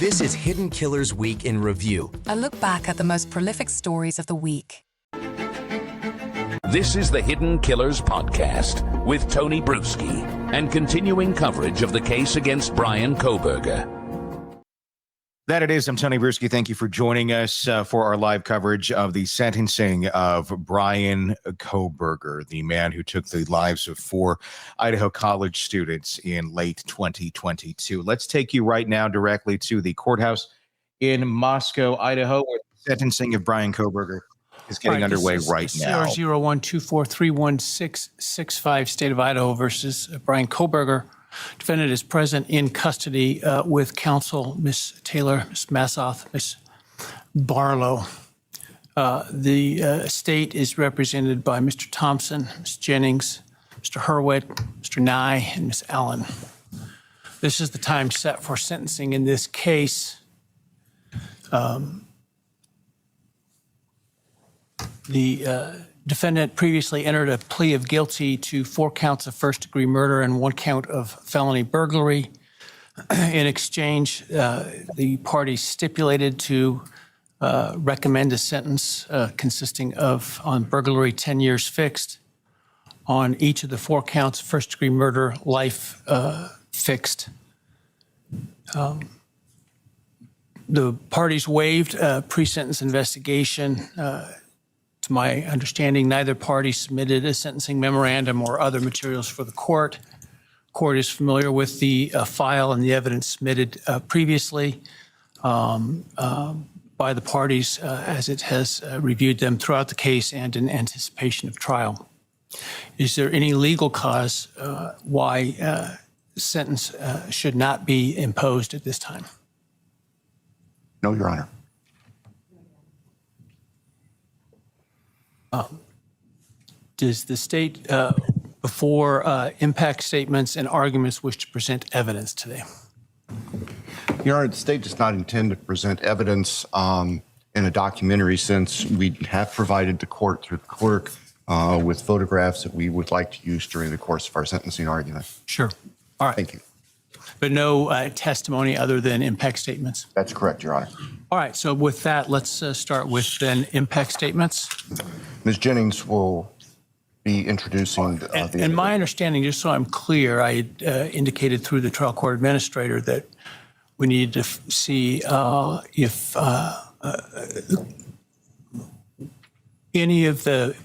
This is Hidden Killers Week in Review. A look back at the most prolific stories of the week. This is the Hidden Killers Podcast with Tony Brueski and continuing coverage of the case against Bryan Kohberger. That it is. I'm Tony Brueski. Thank you for joining us for our live coverage of the sentencing of Bryan Kohberger, the man who took the lives of 4 Idaho college students in late 2022. Let's take you right now directly to the courthouse in Moscow, Idaho, where the sentencing of Bryan Kohberger is getting underway right now. 00124316665, State of Idaho versus Bryan Kohberger. Defendant is present in custody with counsel, Ms. Taylor, Ms. Massoth, Ms. Barlow. The state is represented by Mr. Thompson, Ms. Jennings, Mr. Hurwitz, Mr. Nye, and Ms. Allen. This is the time set for sentencing in this case. The defendant previously entered a plea of guilty to 4 counts of first-degree murder and 1 count of felony burglary. In exchange, the parties stipulated to recommend a sentence consisting of, on burglary, 10 years fixed, on each of the 4 counts of first-degree murder, life fixed. The parties waived pre-sentence investigation. To my understanding, neither party submitted a sentencing memorandum or other materials for the court. Court is familiar with the file and the evidence submitted previously by the parties as it has reviewed them throughout the case and in anticipation of trial. Is there any legal cause why sentence should not be imposed at this time? No, Your Honor. Does the state, before impact statements and arguments, wish to present evidence today? Your Honor, the state does not intend to present evidence in a documentary sense. We have provided the court through the clerk with photographs that we would like to use during the course of our sentencing argument. Sure. All right. Thank you. But no testimony other than impact statements? That's correct, Your Honor. All right. So with that, let's start with then impact statements. Ms. Jennings will be introducing the And my understanding, just so I'm clear, I indicated through the trial court administrator that we need to see if any of the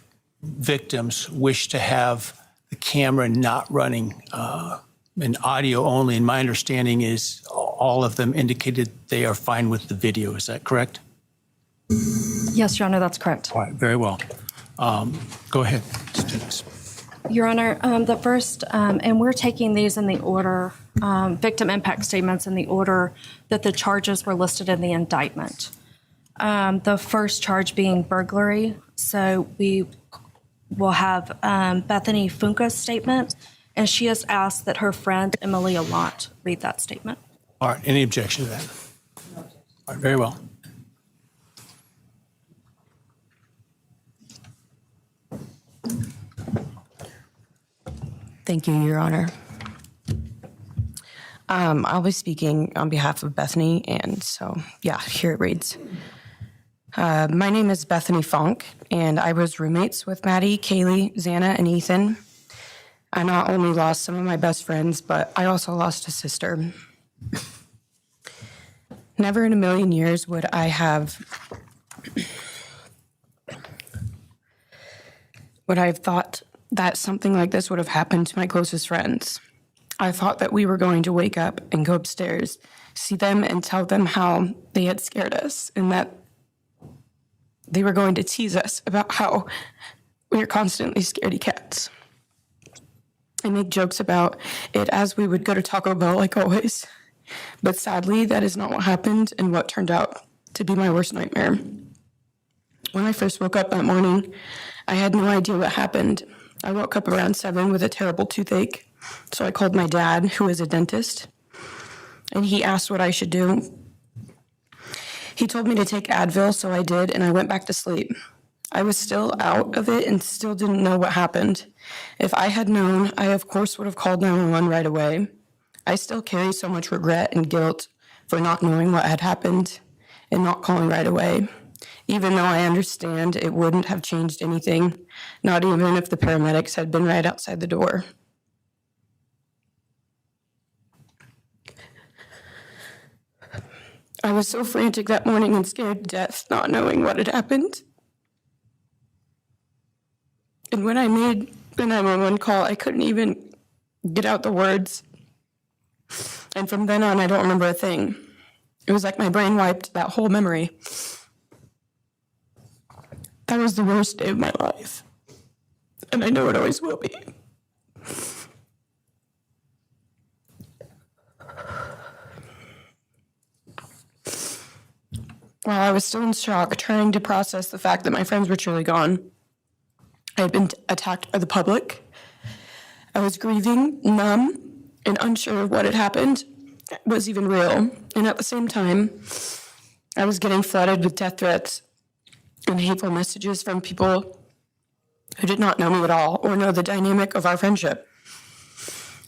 victims wish to have the camera not running and audio only. And my understanding is all of them indicated they are fine with the video. Is that correct? Yes, Your Honor, that's correct. All right, very well. Go ahead, Ms. Jennings. Your Honor, the first, and we're taking these in the order, victim impact statements in the order that the charges were listed in the indictment. The first charge being burglary. So we will have Bethany Funka's statement, and she has asked that her friend Emilia Lott read that statement. All right, any objection to that? All right, very well. Thank you, Your Honor. I'll be speaking on behalf of Bethany, and so, yeah, here it reads. My name is Bethany Funk, and I was roommates with Maddie, Kaylee, Xana, and Ethan. I not only lost some of my best friends, but I also lost a sister. Never in a million years would I have thought that something like this would have happened to my closest friends. I thought that we were going to wake up and go upstairs, see them and tell them how they had scared us and that they were going to tease us about how we are constantly scaredy cats. I make jokes about it as we would go to Taco Bell like always. But sadly, that is not what happened and what turned out to be my worst nightmare. When I first woke up that morning, I had no idea what happened. I woke up around 7 with a terrible toothache, so I called my dad, who is a dentist, and he asked what I should do. He told me to take Advil, so I did, and I went back to sleep. I was still out of it and still didn't know what happened. If I had known, I of course would have called 911 right away. I still carry so much regret and guilt for not knowing what had happened and not calling right away, even though I understand it wouldn't have changed anything, not even if the paramedics had been right outside the door. I was so frantic that morning and scared to death, not knowing what had happened. And when I made the 911 call, I couldn't even get out the words. And from then on, I don't remember a thing. It was like my brain wiped that whole memory. That was the worst day of my life. And I know it always will be. While I was still in shock, trying to process the fact that my friends were truly gone, I had been attacked by the public. I was grieving, numb, and unsure of what had happened was even real. And at the same time, I was getting flooded with death threats and hateful messages from people who did not know me at all or know the dynamic of our friendship.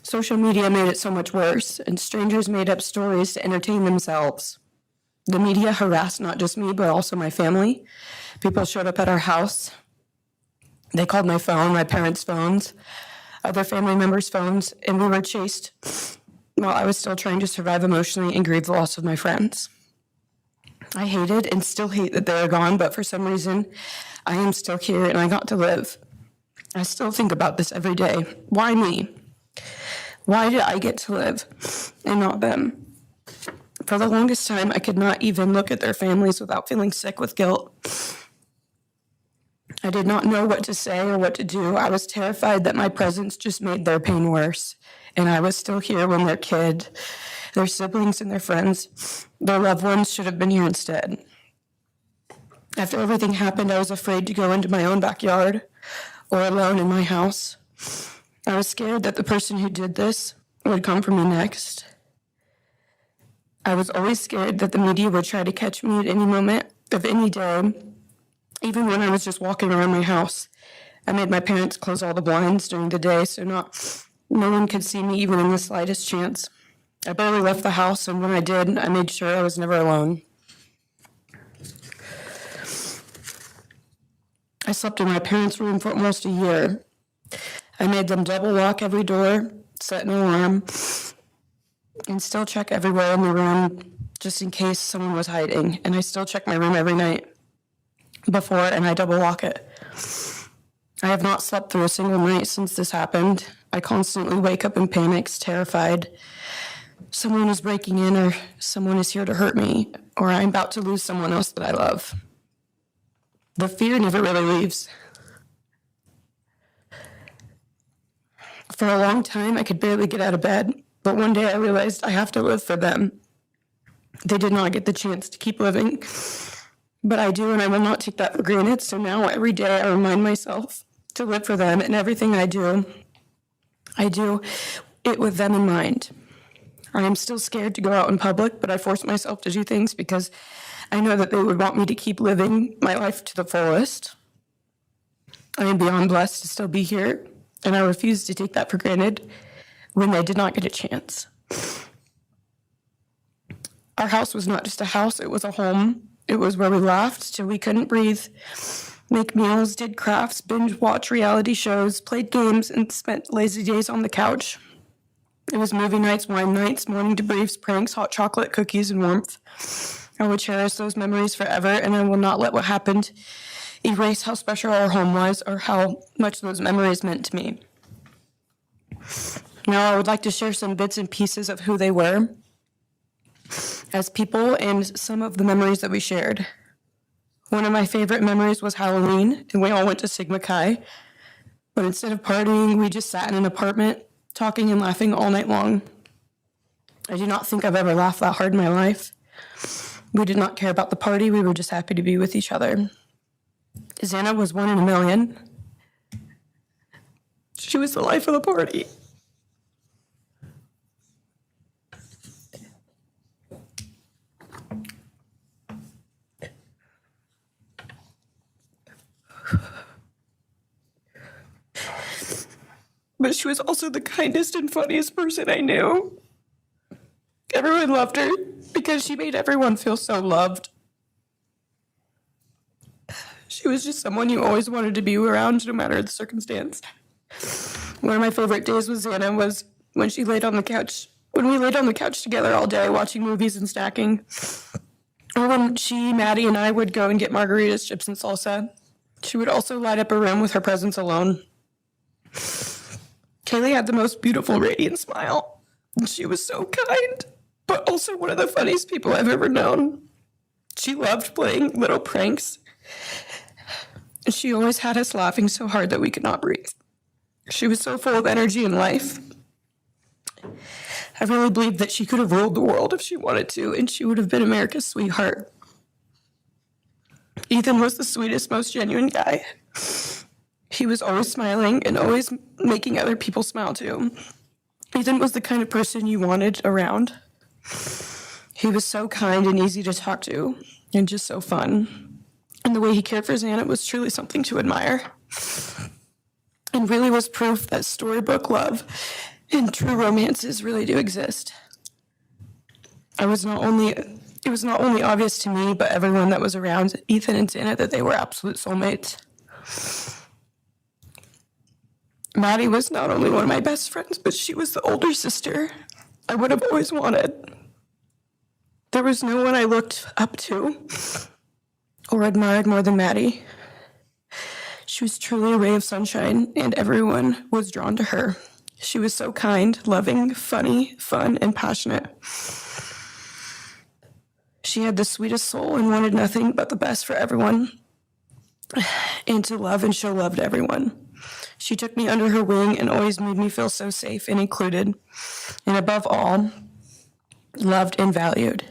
Social media made it so much worse, and strangers made up stories to entertain themselves. The media harassed not just me, but also my family. People showed up at our house. They called my phone, my parents' phones, other family members' phones, and we were chased while I was still trying to survive emotionally and grieve the loss of my friends. I hated and still hate that they are gone, but for some reason, I am still here and I got to live. I still think about this every day. Why me? Why did I get to live and not them? For the longest time, I could not even look at their families without feeling sick with guilt. I did not know what to say or what to do. I was terrified that my presence just made their pain worse. And I was still here when their kid, their siblings, and their friends, their loved ones should have been here instead. After everything happened, I was afraid to go into my own backyard or alone in my house. I was scared that the person who did this would come for me next. I was always scared that the media would try to catch me at any moment of any day, even when I was just walking around my house. I made my parents close all the blinds during the day so no one could see me even in the slightest chance. I barely left the house, and when I did, I made sure I was never alone. I slept in my parents' room for almost a year. I made them double lock every door, set an alarm, and still check everywhere in the room just in case someone was hiding. And I still check my room every night before, and I double lock it. I have not slept through a single night since this happened. I constantly wake up in panics, terrified. Someone is breaking in, or someone is here to hurt me, or I'm about to lose someone else that I love. The fear never really leaves. For a long time, I could barely get out of bed, but one day I realized I have to live for them. They did not get the chance to keep living, but I do, and I will not take that for granted. So now every day I remind myself to live for them, and everything I do it with them in mind. I am still scared to go out in public, but I force myself to do things because I know that they would want me to keep living my life to the fullest. I am beyond blessed to still be here, and I refuse to take that for granted when they did not get a chance. Our house was not just a house, it was a home. It was where we laughed till we couldn't breathe, make meals, did crafts, binge watch reality shows, played games, and spent lazy days on the couch. It was movie nights, wine nights, morning debriefs, pranks, hot chocolate, cookies, and warmth. I will cherish those memories forever, and I will not let what happened erase how special our home was or how much those memories meant to me. Now I would like to share some bits and pieces of who they were as people and some of the memories that we shared. One of my favorite memories was Halloween, and we all went to Sigma Chi. But instead of partying, we just sat in an apartment, talking and laughing all night long. I do not think I've ever laughed that hard in my life. We did not care about the party. We were just happy to be with each other. Xana was 1 in a million. She was the life of the party. But she was also the kindest and funniest person I knew. Everyone loved her because because she made everyone feel so loved. She was just someone you always wanted to be around, no matter the circumstance. One of my favorite days with Xana was when she laid on the couch. When we laid on the couch together all day watching movies and snacking. Or when she, Maddie, and I would go and get margaritas, chips, and salsa. She would also light up a room with her presence alone. Kaylee had the most beautiful, radiant smile. And she was so kind, but also one of the funniest people I've ever known. She loved playing little pranks. And she always had us laughing so hard that we could not breathe. She was so full of energy and life. I really believe that she could have ruled the world if she wanted to, and she would have been America's sweetheart. Ethan was the sweetest, most genuine guy. He was always smiling and always making other people smile too. Ethan was the kind of person you wanted around. He was so kind and easy to talk to, and just so fun. And the way he cared for Xana was truly something to admire. And really was proof that storybook love and true romances really do exist. It was not only obvious to me, but everyone that was around Ethan and Xana that they were absolute soulmates. Maddie was not only one of my best friends, but she was the older sister I would have always wanted. There was no one I looked up to or admired more than Maddie. She was truly a ray of sunshine, and everyone was drawn to her. She was so kind, loving, funny, fun, and passionate. She had the sweetest soul and wanted nothing but the best for everyone, and to love and show love to everyone. She took me under her wing and always made me feel so safe and included, and above all, loved and valued.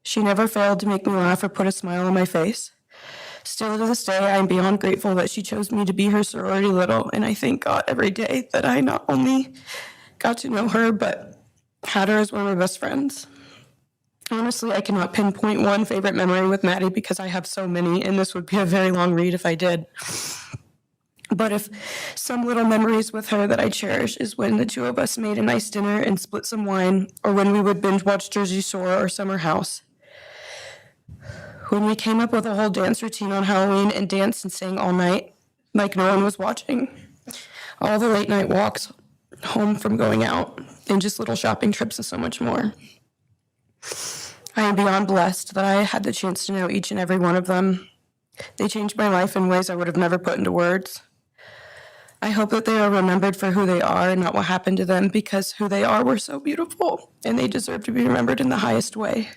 She never failed to make me laugh or put a smile on my face. Still to this day, I am beyond grateful that she chose me to be her sorority little, and I thank God every day that I not only got to know her, but had her as one of my best friends. Honestly, I cannot pinpoint one favorite memory with Maddie because I have so many, and this would be a very long read if I did. But if some little memories with her that I cherish is when the two of us made a nice dinner and split some wine, or when we would binge watch Jersey Shore or Summer House. When we came up with a whole dance routine on Halloween and danced and sang all night, like no one was watching. All the late night walks home from going out, and just little shopping trips and so much more. I am beyond blessed that I had the chance to know each and every one of them. They changed my life in ways I would have never put into words. I hope that they are remembered for who they are and not what happened to them, because who they are were so beautiful, and they deserve to be remembered in the highest way.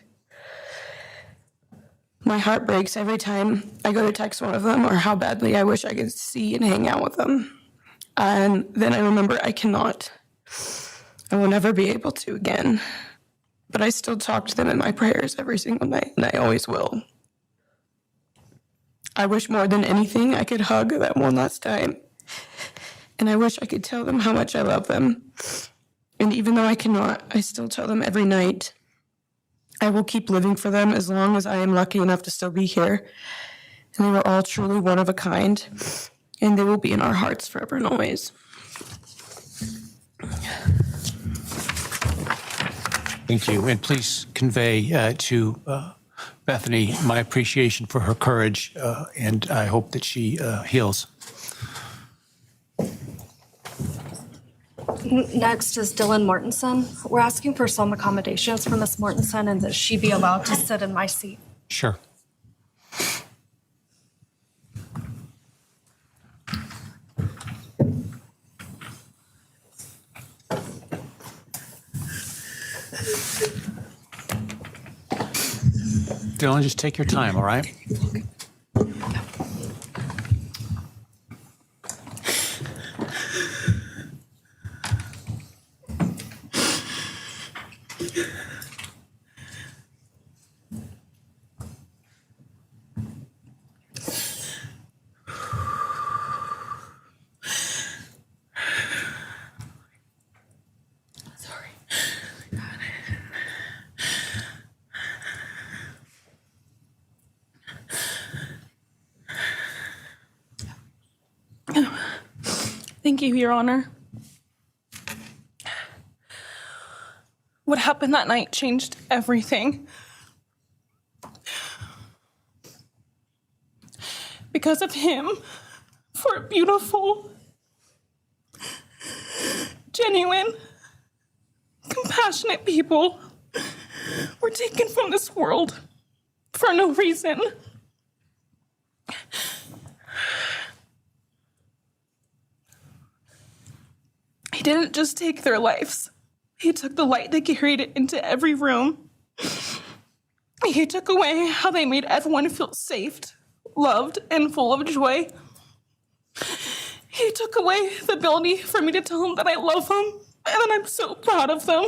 My heart breaks every time I go to text one of them or how badly I wish I could see and hang out with them. And then I remember I cannot. I will never be able to again. But I still talk to them in my prayers every single night, and I always will. I wish more than anything I could hug them one last time. And I wish I could tell them how much I love them. And even though I cannot, I still tell them every night. I will keep living for them as long as I am lucky enough to still be here. And they were all truly one of a kind. And they will be in our hearts forever and always. Thank you. And please convey to Bethany my appreciation for her courage, and I hope that she heals. Next is Dylan Mortensen. We're asking for some accommodations for Ms. Mortensen and that she be allowed to sit in my seat. Sure. Dylan, just take your time, all right? Thank you, Your Honor. What happened that night changed everything. Because of him, 4 beautiful, genuine, compassionate people were taken from this world for no reason. He didn't just take their lives. He took the light they carried it into every room. He took away how they made everyone feel safe, loved, and full of joy. He took away the ability for me to tell them that I love them and that I'm so proud of them.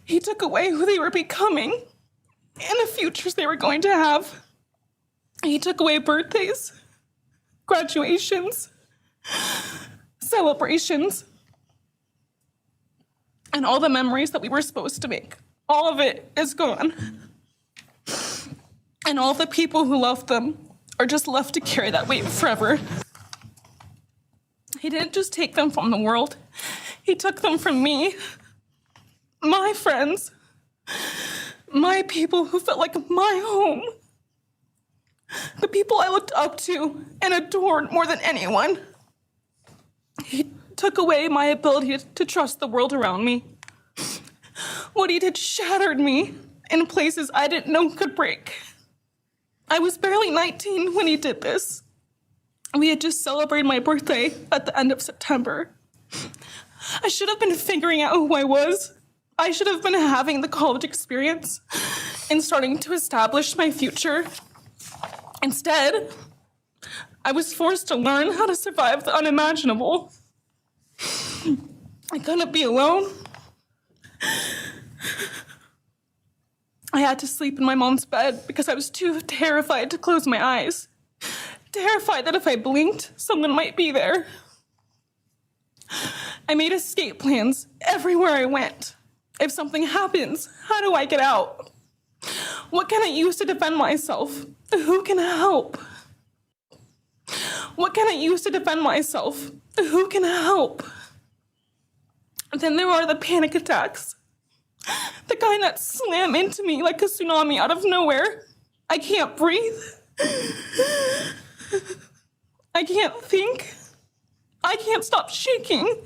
He took away who they were becoming and the futures they were going to have. He took away birthdays, graduations, celebrations, and all the memories that we were supposed to make. All of it is gone. And all the people who loved them are just left to carry that weight forever. He didn't just take them from the world. He took them from me, my friends, my people who felt like my home, the people I looked up to and adored more than anyone. He took away my ability to trust the world around me. What he did shattered me in places I didn't know could break. I was barely 19 when he did this. We had just celebrated my birthday at the end of September. I should have been figuring out who I was. I should have been having the college experience and starting to establish my future. Instead, I was forced to learn how to survive the unimaginable. I couldn't be alone. I had to sleep in my mom's bed because I was too terrified to close my eyes. Terrified that if I blinked, someone might be there. I made escape plans everywhere I went. If something happens, how do I get out? What can I use to defend myself? Who can help? What can I use to defend myself? Who can help? Then there are the panic attacks. The kind that slam into me like a tsunami out of nowhere. I can't breathe. I can't think. I can't stop shaking.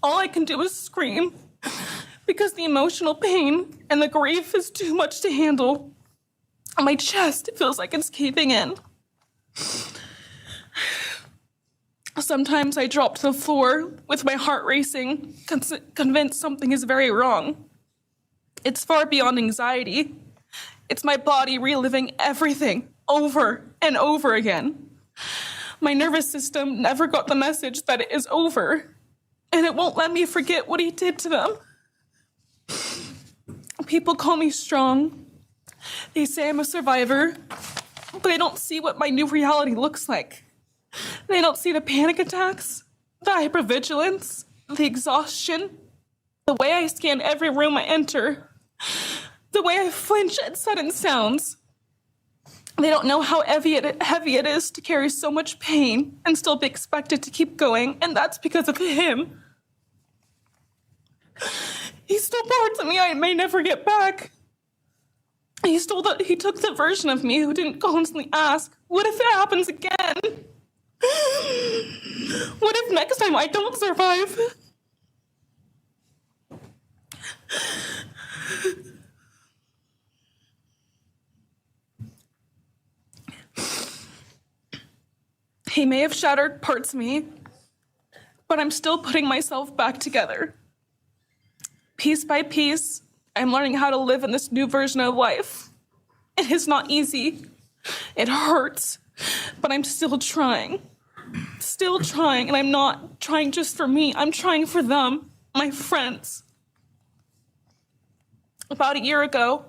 All I can do is scream because the emotional pain and the grief is too much to handle. My chest feels like it's caving in. Sometimes I drop to the floor with my heart racing, convinced something is very wrong. It's far beyond anxiety. It's my body reliving everything over and over again. My nervous system never got the message that it is over, and it won't let me forget what he did to them. People call me strong. They say I'm a survivor, but they don't see what my new reality looks like. They don't see the panic attacks, the hypervigilance, the exhaustion, the way I scan every room I enter, the way I flinch at sudden sounds. They don't know how heavy it is to carry so much pain and still be expected to keep going, and that's because of him. He stole parts of me I may never get back. He took the version of me who didn't constantly ask, what if it happens again? What if next time I don't survive? He may have shattered parts of me, but I'm still putting myself back together. Piece by piece, I'm learning how to live in this new version of life. It is not easy. It hurts, but I'm still trying. Still trying, and I'm not trying just for me. I'm trying for them, my friends. About a year ago,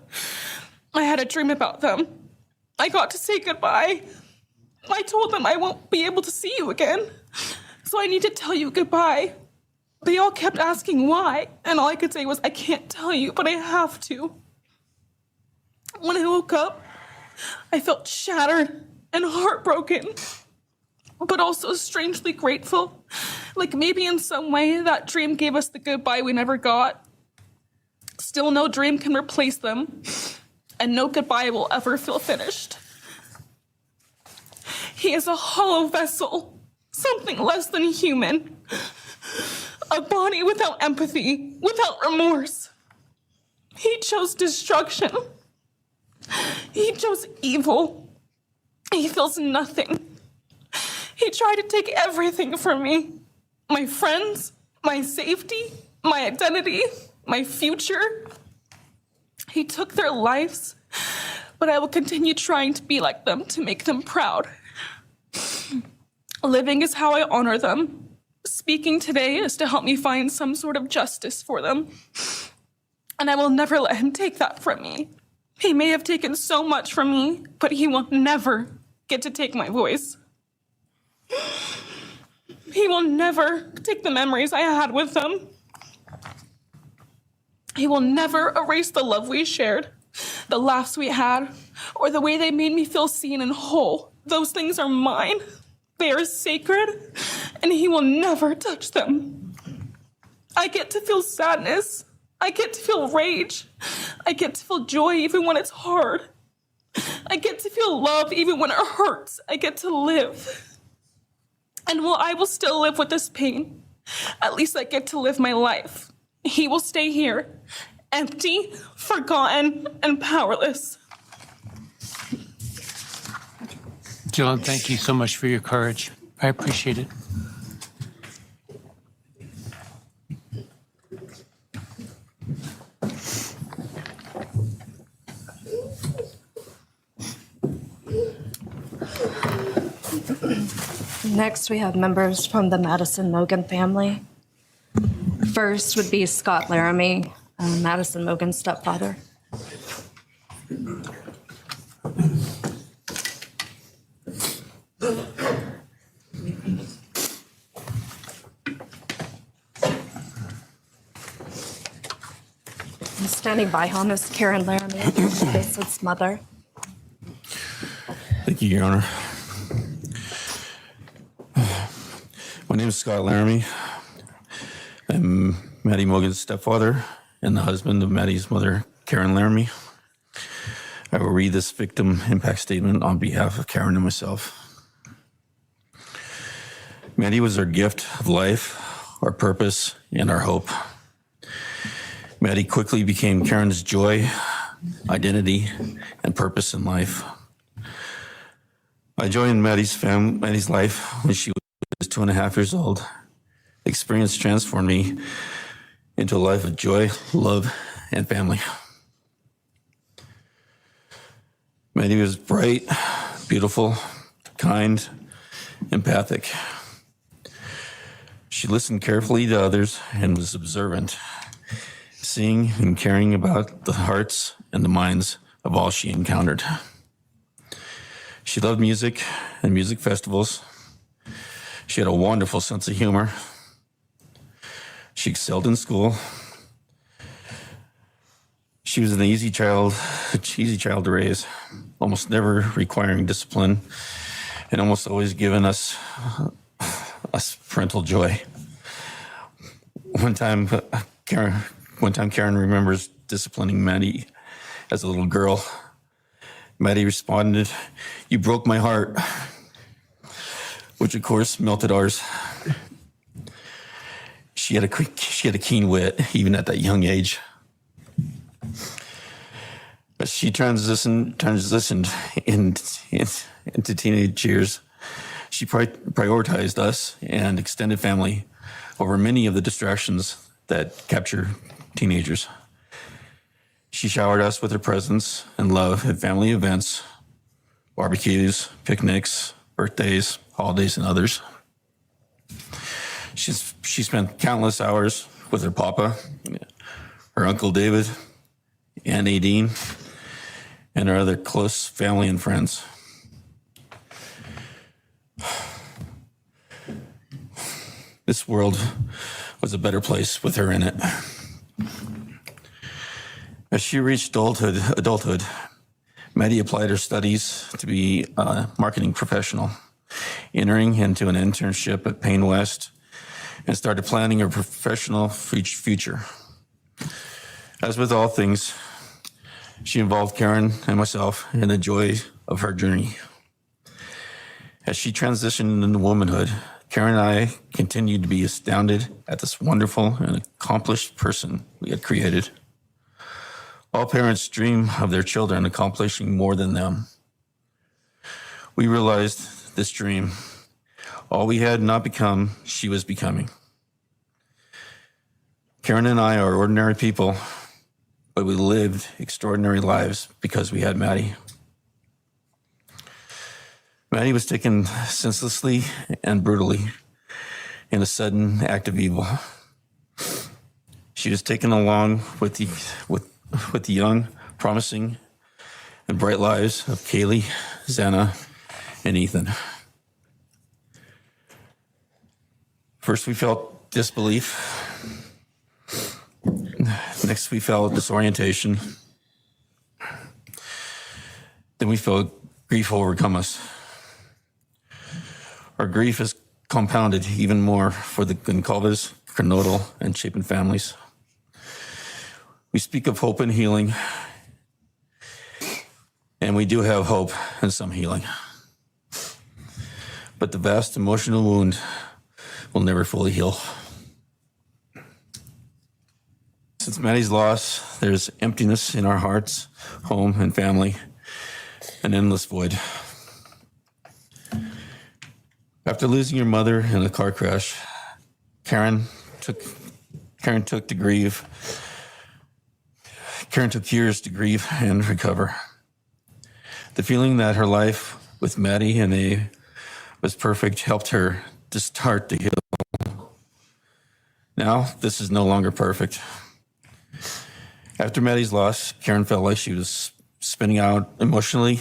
I had a dream about them. I got to say goodbye. I told them I won't be able to see you again, so I need to tell you goodbye. They all kept asking why, and all I could say was, I can't tell you, but I have to. When I woke up, I felt shattered and heartbroken. but also strangely grateful. Like maybe in some way that dream gave us the goodbye we never got. Still, no dream can replace them, and no goodbye will ever feel finished. He is a hollow vessel, something less than human. A body without empathy, without remorse. He chose destruction. He chose evil. He feels nothing. He tried to take everything from me. My friends, my safety, my identity, my future. He took their lives, but I will continue trying to be like them, to make them proud. Living is how I honor them. Speaking today is to help me find some sort of justice for them. And I will never let him take that from me. He may have taken so much from me, but he will never get to take my voice. He will never take the memories I had with them. He will never erase the love we shared, the laughs we had, or the way they made me feel seen and whole. Those things are mine. They are sacred, and he will never touch them. I get to feel sadness. I get to feel rage. I get to feel joy even when it's hard. I get to feel love even when it hurts. I get to live. And while I will still live with this pain, at least I get to live my life. He will stay here, empty, forgotten, and powerless. Dylan, thank you so much for your courage. I appreciate it. Next, we have members from the Madison Mogan family. First would be Scott Laramie, Madison Mogan's stepfather. And standing by him is Karen Laramie, Jason's mother. Thank you, Your Honor. My name is Scott Laramie. I'm Maddie Mogan's stepfather and the husband of Maddie's mother, Karen Laramie. I will read this victim impact statement on behalf of Karen and myself. Maddie was our gift of life, our purpose, and our hope. Maddie quickly became Karen's joy, identity, and purpose in life. I joined Maddie's life when she was 2.5 years old. The experience transformed me into a life of joy, love, and family. Maddie was bright, beautiful, kind, empathic. She listened carefully to others and was observant, seeing and caring about the hearts and the minds of all she encountered. She loved music and music festivals. She had a wonderful sense of humor. She excelled in school. She was an easy child to raise, almost never requiring discipline, and almost always giving us parental joy. One time Karen remembers disciplining Maddie as a little girl. Maddie responded, "You broke my heart," which of course melted ours. She had a keen wit, even at that young age. As she transitioned into teenage years, she prioritized us and extended family over many of the distractions that capture teenagers. She showered us with her presence and love at family events, barbecues, picnics, birthdays, holidays, and others. She spent countless hours with her papa, her Uncle David, Aunt Nadine, and her other close family and friends. This world was a better place with her in it. As she reached adulthood, Maddie applied her studies to be a marketing professional entering into an internship at Payne West, and started planning her professional future. As with all things, she involved Karen and myself in the joy of her journey. As she transitioned into womanhood, Karen and I continued to be astounded at this wonderful and accomplished person we had created. All parents dream of their children accomplishing more than them. We realized this dream, all we had not become, she was becoming. Karen and I are ordinary people, but we lived extraordinary lives because we had Maddie. Maddie was taken senselessly and brutally in a sudden act of evil. She was taken along with the young, promising, and bright lives of Kaylee, Xana, and Ethan. First, we felt disbelief. Next, we felt disorientation. Then we felt grief overcome us. Our grief is compounded even more for the Goncalves, Kernodle, and Chapin families. We speak of hope and healing, and we do have hope and some healing. But the vast emotional wound will never fully heal. Since Maddie's loss, there's emptiness in our hearts, home, and family, an endless void. After losing your mother in a car crash, Karen took years to grieve and recover. The feeling that her life with Maddie and A was perfect helped her to start to heal. Now, this is no longer perfect. After Maddie's loss, Karen felt like she was spinning out emotionally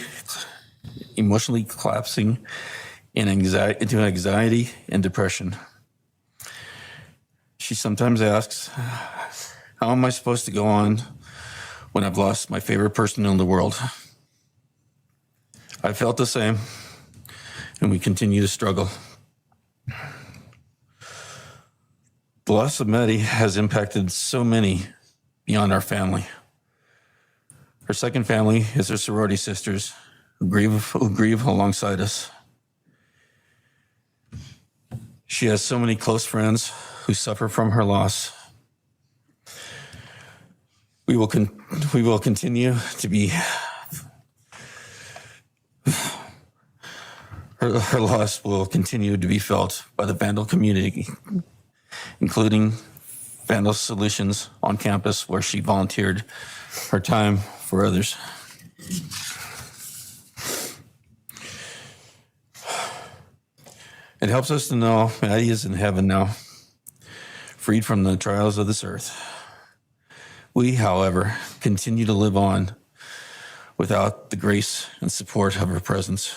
collapsing into anxiety and depression. She sometimes asks, how am I supposed to go on when I've lost my favorite person in the world? I felt the same, and we continue to struggle. The loss of Maddie has impacted so many beyond our family. Her second family is her sorority sisters who grieve alongside us. She has so many close friends who suffer from her loss. We will continue to be. Her loss will continue to be felt by the Vandal community, including Vandal Solutions on campus, where she volunteered her time for others. It helps us to know Maddie is in heaven now, freed from the trials of this earth. We, however, continue to live on without the grace and support of her presence.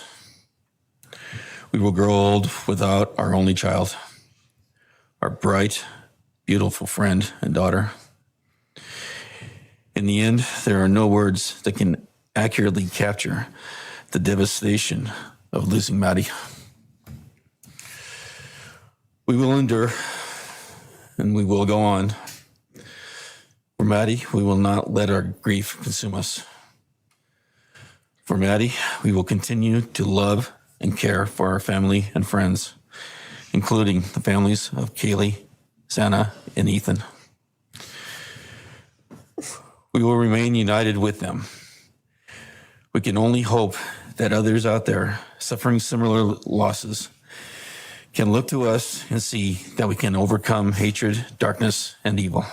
We will grow old without our only child, our bright, beautiful friend and daughter. In the end, there are no words that can accurately capture the devastation of losing Maddie. We will endure, and we will go on. For Maddie, we will not let our grief consume us. For Maddie, we will continue to love and care for our family and friends, including the families of Kaylee, Xana, and Ethan. We will remain united with them. We can only hope that others out there suffering similar losses can look to us and see that we can overcome hatred, darkness, and evil.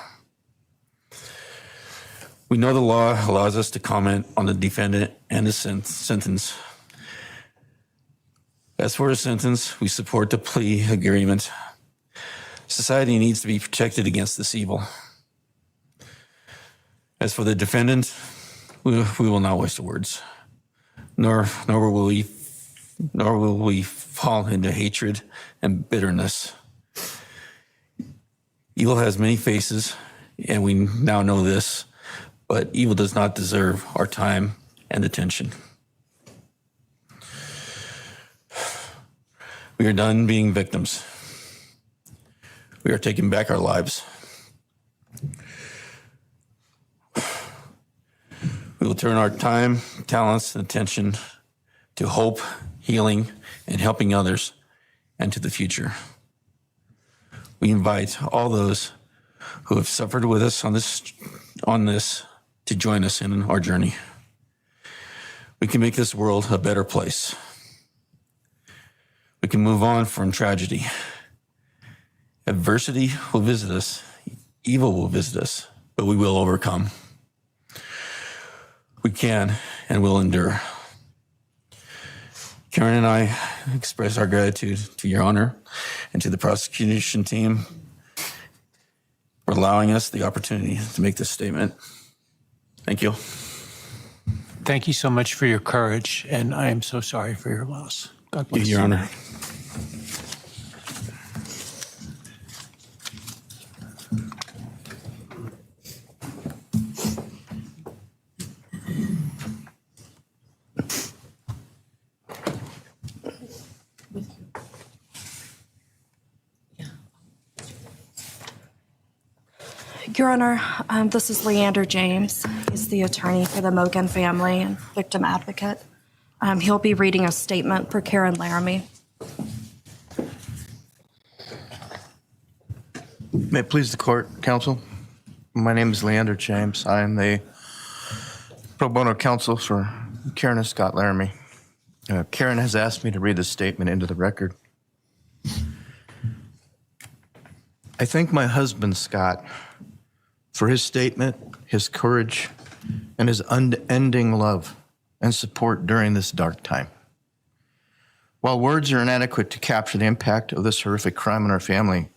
We know the law allows us to comment on the defendant and his sentence. As for his sentence, we support the plea agreement. Society needs to be protected against this evil. As for the defendant, we will not waste words, nor will we fall into hatred and bitterness. Evil has many faces, and we now know this, but evil does not deserve our time and attention. We are done being victims. We are taking back our lives. We will turn our time, talents, and attention to hope, healing, and helping others and to the future. We invite all those who have suffered with us on this to join us in our journey. We can make this world a better place. We can move on from tragedy. Adversity will visit us. Evil will visit us, but we will overcome. We can and will endure. Karen and I express our gratitude to Your Honor and to the prosecution team for allowing us the opportunity to make this statement. Thank you. Thank you so much for your courage, and I am so sorry for your loss. God bless you. Your Honor. Your Honor, this is Leander James. He's the attorney for the Mogan family and victim advocate. He'll be reading a statement for Karen Laramie. May it please the court, counsel. My name is Leander James. I am the pro bono counsel for Karen and Scott Laramie. Karen has asked me to read this statement into the record. I thank my husband, Scott, for his statement, his courage, and his unending love and support during this dark time. While words are inadequate to capture the impact of this horrific crime on our family,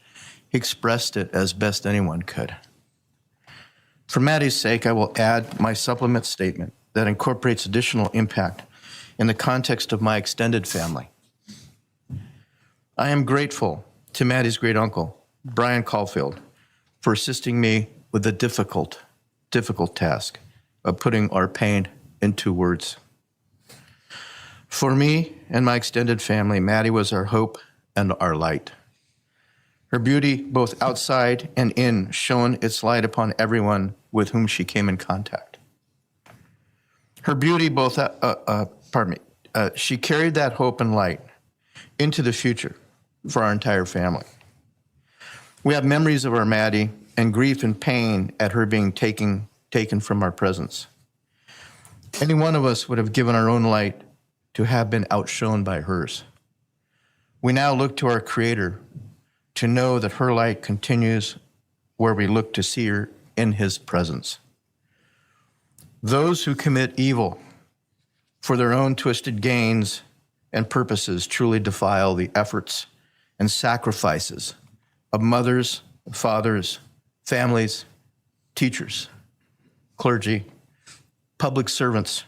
he expressed it as best anyone could. For Maddie's sake, I will add my supplement statement that incorporates additional impact in the context of my extended family. I am grateful to Maddie's great uncle, Bryan Kohberger, for assisting me with the difficult task of putting our pain into words. For me and my extended family, Maddie was our hope and our light. Her beauty, both outside and in, shone its light upon everyone with whom she came in contact. Her beauty, she carried that hope and light into the future for our entire family. We have memories of our Maddie and grief and pain at her being taken from our presence. Any one of us would have given our own light to have been outshone by hers. We now look to our Creator to know that her light continues where we look to see her in His presence. Those who commit evil for their own twisted gains and purposes truly defile the efforts and sacrifices of mothers, fathers, families, teachers, clergy, public servants,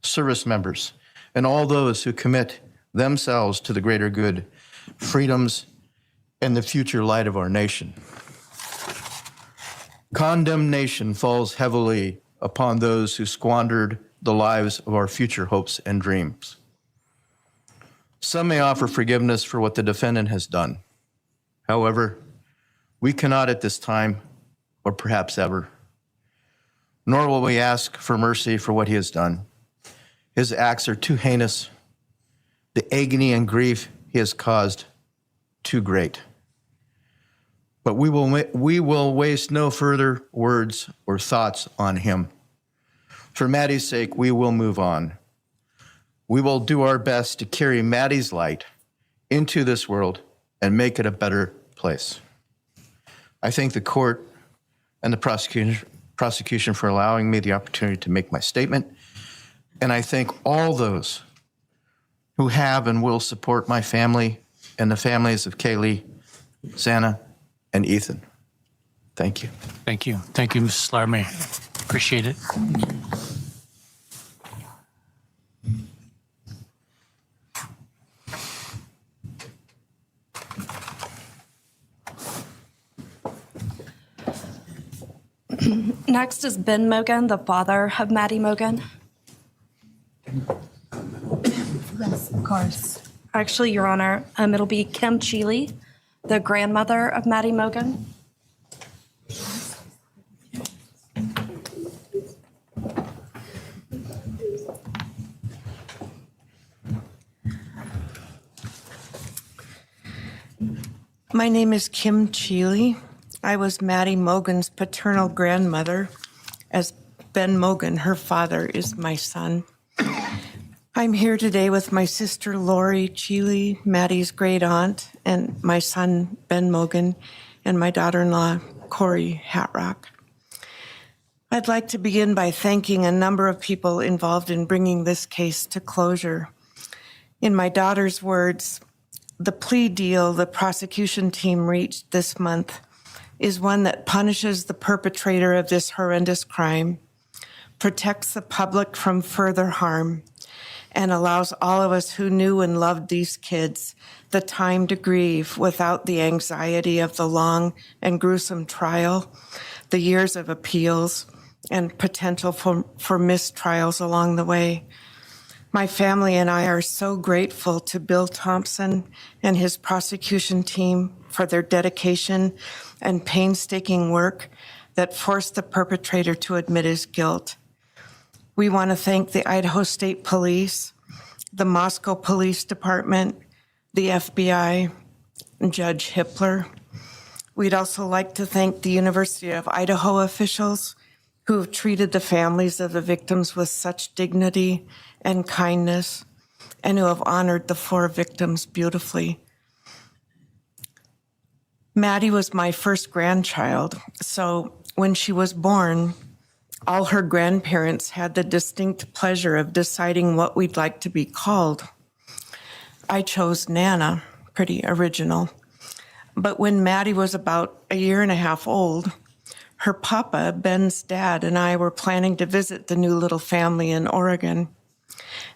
service members, and all those who commit themselves to the greater good, freedoms, and the future light of our nation. Condemnation falls heavily upon those who squandered the lives of our future hopes and dreams. Some may offer forgiveness for what the defendant has done. However, we cannot at this time, or perhaps ever, nor will we ask for mercy for what he has done. His acts are too heinous. The agony and grief he has caused, too great. But we will waste no further words or thoughts on him. For Maddie's sake, we will move on. We will do our best to carry Maddie's light into this world and make it a better place. I thank the court and the prosecution for allowing me the opportunity to make my statement. And I thank all those who have and will support my family and the families of Kaylee, Xana, and Ethan. Thank you. Thank you. Thank you, Mrs. Laramie. Appreciate it. Next is Ben Mogan, the father of Maddie Mogan. Yes, of course. Actually, Your Honor, it'll be Kim Cheeley, the grandmother of Maddie Mogen. My name is Kim Cheeley. I was Maddie Mogen's paternal grandmother, as Ben Mogen, her father, is my son. I'm here today with my sister Lori Cheeley, Maddie's great aunt, and my son Ben Mogen, and my daughter-in-law Corey Hatrock. I'd like to begin by thanking a number of people involved in bringing this case to closure. In my daughter's words, the plea deal the prosecution team reached this month is one that punishes the perpetrator of this horrendous crime, protects the public from further harm, and allows all of us who knew and loved these kids the time to grieve without the anxiety of the long and gruesome trial, the years of appeals, and potential for mistrials along the way. My family and I are so grateful to Bill Thompson and his prosecution team for their dedication and painstaking work that forced the perpetrator to admit his guilt. We want to thank the Idaho State Police, the Moscow Police Department, the FBI, and Judge Hippler. We'd also like to thank the University of Idaho officials who have treated the families of the victims with such dignity and kindness, and who have honored the 4 victims beautifully. Maddie was my first grandchild, so when she was born, all her grandparents had the distinct pleasure of deciding what we'd like to be called. I chose Nana, pretty original. But when Maddie was about a year and a half old, her papa, Ben's dad, and I were planning to visit the new little family in Oregon.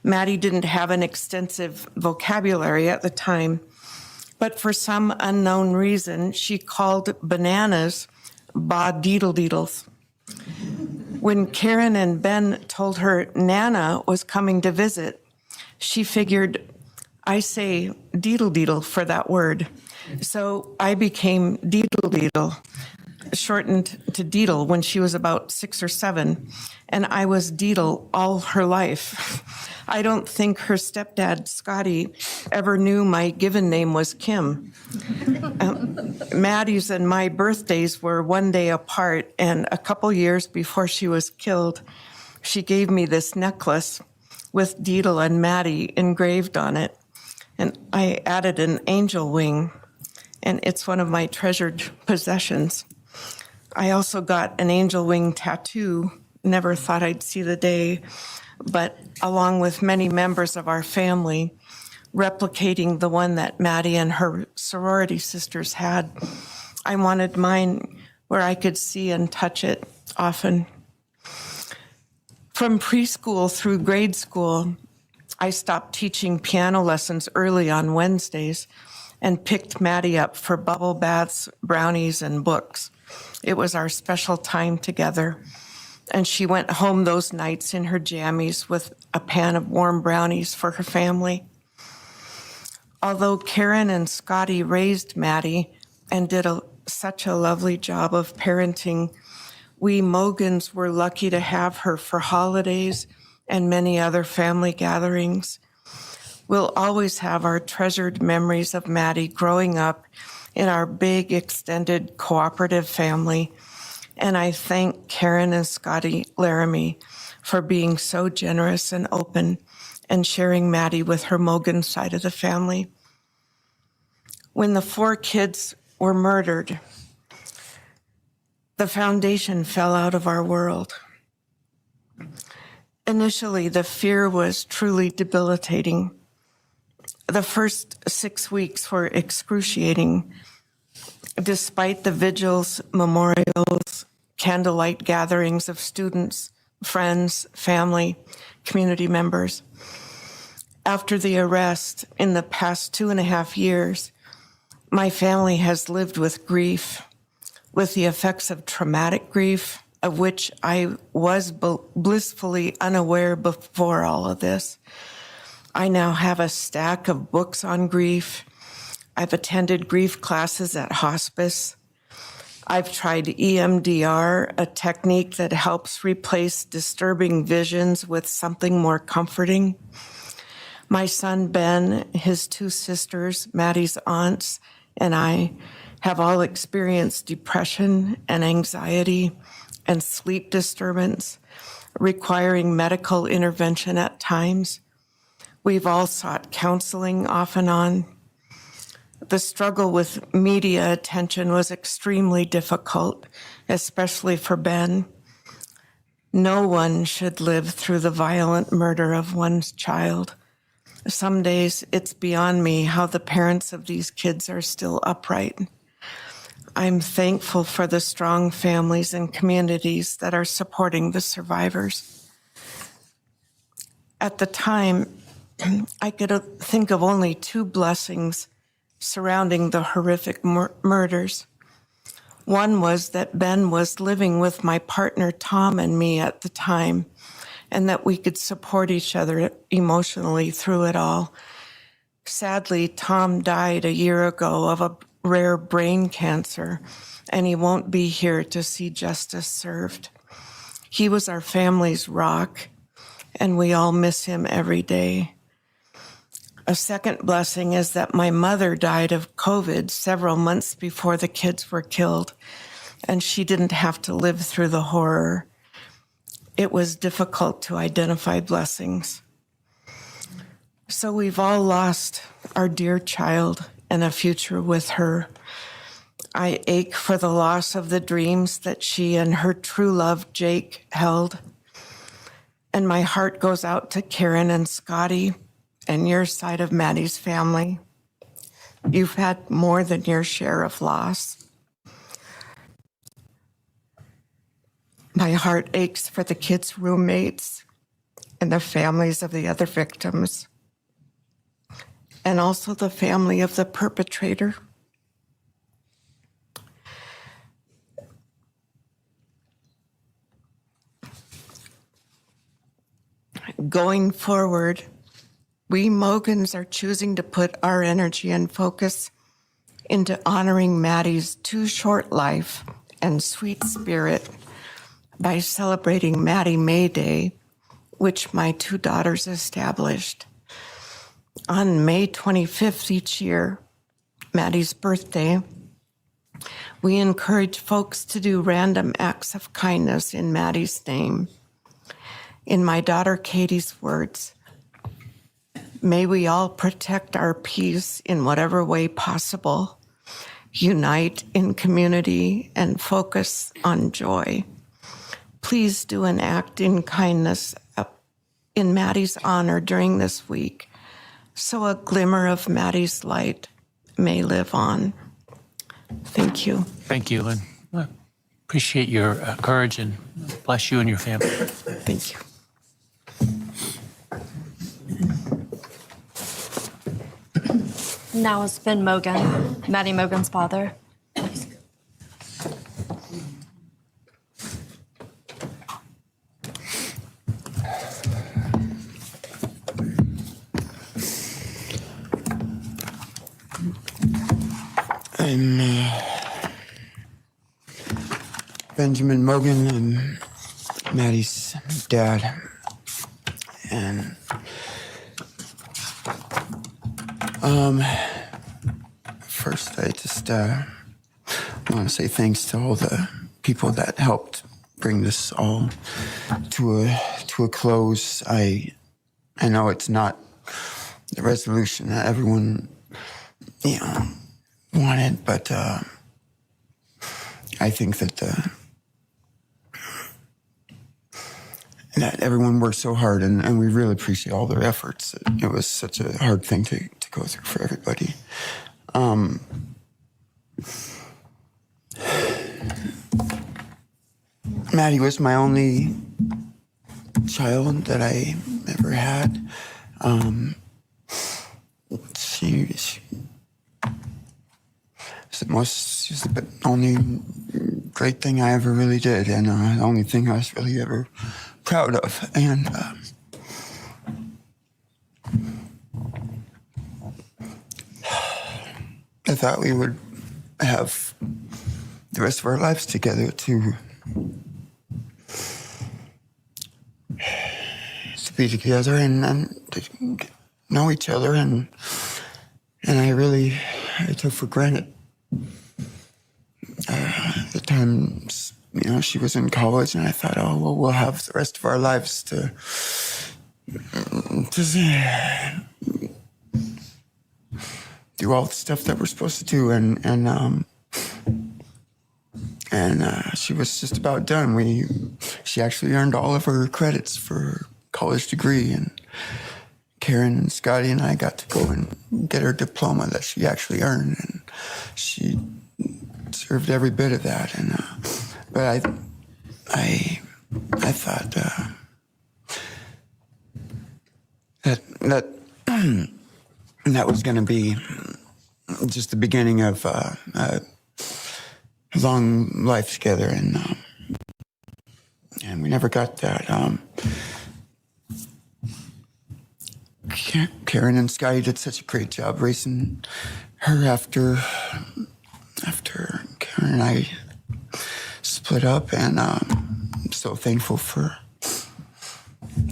Maddie didn't have an extensive vocabulary at the time, but for some unknown reason, she called bananas ba-deedle-deedles. When Karen and Ben told her Nana was coming to visit, she figured, I say deedle-deedle for that word. So I became deedle-deedle, shortened to Deedle when she was about 6 or 7, and I was Deedle all her life. I don't think her stepdad, Scotty, ever knew my given name was Kim. Maddie's and my birthdays were one day apart, and a couple years before she was killed, she gave me this necklace with Deedle and Maddie engraved on it, and I added an angel wing, and it's one of my treasured possessions. I also got an angel wing tattoo, never thought I'd see the day, but along with many members of our family, replicating the one that Maddie and her sorority sisters had. I wanted mine where I could see and touch it often. From preschool through grade school, I stopped teaching piano lessons early on Wednesdays and picked Maddie up for bubble baths, brownies, and books. It was our special time together. And she went home those nights in her jammies with a pan of warm brownies for her family. Although Karen and Scotty raised Maddie and did such a lovely job of parenting, we Mogans were lucky to have her for holidays and many other family gatherings. We'll always have our treasured memories of Maddie growing up in our big, extended, cooperative family. And I thank Karen and Scotty Laramie for being so generous and open and sharing Maddie with her Mogen side of the family. When the 4 kids were murdered, the foundation fell out of our world. Initially, the fear was truly debilitating. The first 6 weeks were excruciating. Despite the vigils, memorials, candlelight gatherings of students, friends, family, community members. After the arrest, in the past 2.5 years, my family has lived with grief, with the effects of traumatic grief, of which I was blissfully unaware before all of this. I now have a stack of books on grief. I've attended grief classes at hospice. I've tried EMDR, a technique that helps replace disturbing visions with something more comforting. My son, Ben, his two sisters, Maddie's aunts, and I have all experienced depression and anxiety and sleep disturbance, requiring medical intervention at times. We've all sought counseling off and on. The struggle with media attention was extremely difficult, especially for Ben. No one should live through the violent murder of one's child. Some days it's beyond me how the parents of these kids are still upright. I'm thankful for the strong families and communities that are supporting the survivors. At the time, I could think of only two blessings surrounding the horrific murders. One was that Ben was living with my partner Tom and me at the time, and that we could support each other emotionally through it all. Sadly, Tom died a year ago of a rare brain cancer, and he won't be here to see justice served. He was our family's rock, and we all miss him every day. A second blessing is that my mother died of COVID several months before the kids were killed, and she didn't have to live through the horror. It was difficult to identify blessings. So we've all lost our dear child and a future with her. I ache for the loss of the dreams that she and her true love, Jake, held. And my heart goes out to Karen and Scotty and your side of Maddie's family. You've had more than your share of loss. My heart aches for the kids' roommates and the families of the other victims, and also the family of the perpetrator. Going forward, we Mogans are choosing to put our energy and focus into honoring Maddie's too short life and sweet spirit by celebrating Maddie May Day, which my two daughters established. On May 25th each year, Maddie's birthday, we encourage folks to do random acts of kindness in Maddie's name. In my daughter Katie's words, may we all protect our peace in whatever way possible, unite in community, and focus on joy. Please do an act in kindness in Maddie's honor during this week, so a glimmer of Maddie's light may live on. Thank you. Thank you, Lynn. I appreciate your courage, and bless you and your family. Thank you. Now is Ben Mogan, Maddie Mogan's father. I'm Benjamin Mogan. I'm Maddie's dad. And first I just want to say thanks to all the people that helped bring this all to a close. I know it's not the resolution that everyone, wanted, but I think that that everyone worked so hard, and we really appreciate all their efforts. It was such a hard thing to go through for everybody. Maddie was my only child that I ever had. She's the only great thing I ever really did, and the only thing I was really ever proud of. And thought we would have the rest of our lives together to be together and to know each other, and I took for granted the times, she was in college, and I thought, oh, well, we'll have the rest of our lives to do all the stuff that we're supposed to do, and she was just about done. She actually earned all of her credits for her college degree, and Karen and Scotty and I got to go and get her diploma that she actually earned, and she deserved every bit of that. And but I thought that was going to be just the beginning of a long life together, and we never got that. Karen and Scotty did such a great job raising her after Karen and I split up, and I'm so thankful for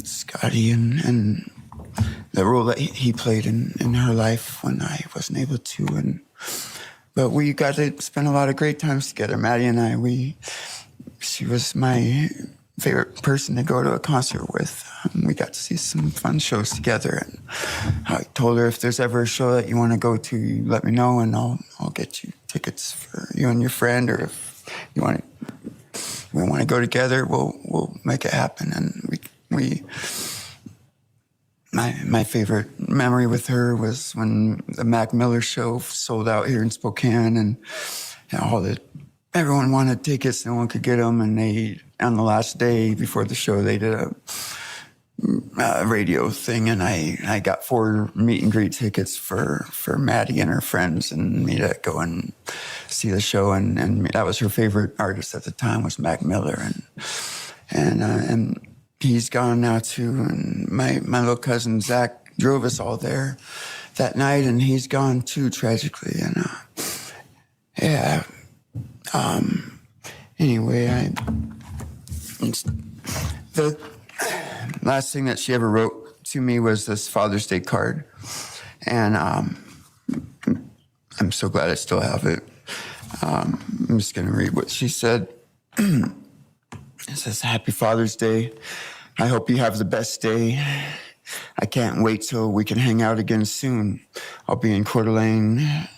Scotty and the role that he played in her life when I wasn't able to. But we got to spend a lot of great times together, Maddie and I. She was my favorite person to go to a concert with. We got to see some fun shows together, and I told her, if there's ever a show that you want to go to, you let me know, and I'll get you tickets for you and your friend, or if we want to go together, we'll make it happen. And my favorite memory with her was when the Mac Miller show sold out here in Spokane, and everyone wanted tickets, no one could get them, and on the last day before the show, they did a radio thing, and I got 4 meet and greet tickets for Maddie and her friends and me to go and see the show, and that was her favorite artist at the time, was Mac Miller, and he's gone now too, and my little cousin Zach drove us all there that night, and he's gone too, tragically, and anyway, the last thing that she ever wrote to me was this Father's Day card, and I'm so glad I still have it. I'm just going to read what she said. It says, "Happy Father's Day. I hope you have the best day. I can't wait till we can hang out again soon. I'll be in Coeur d'Alene,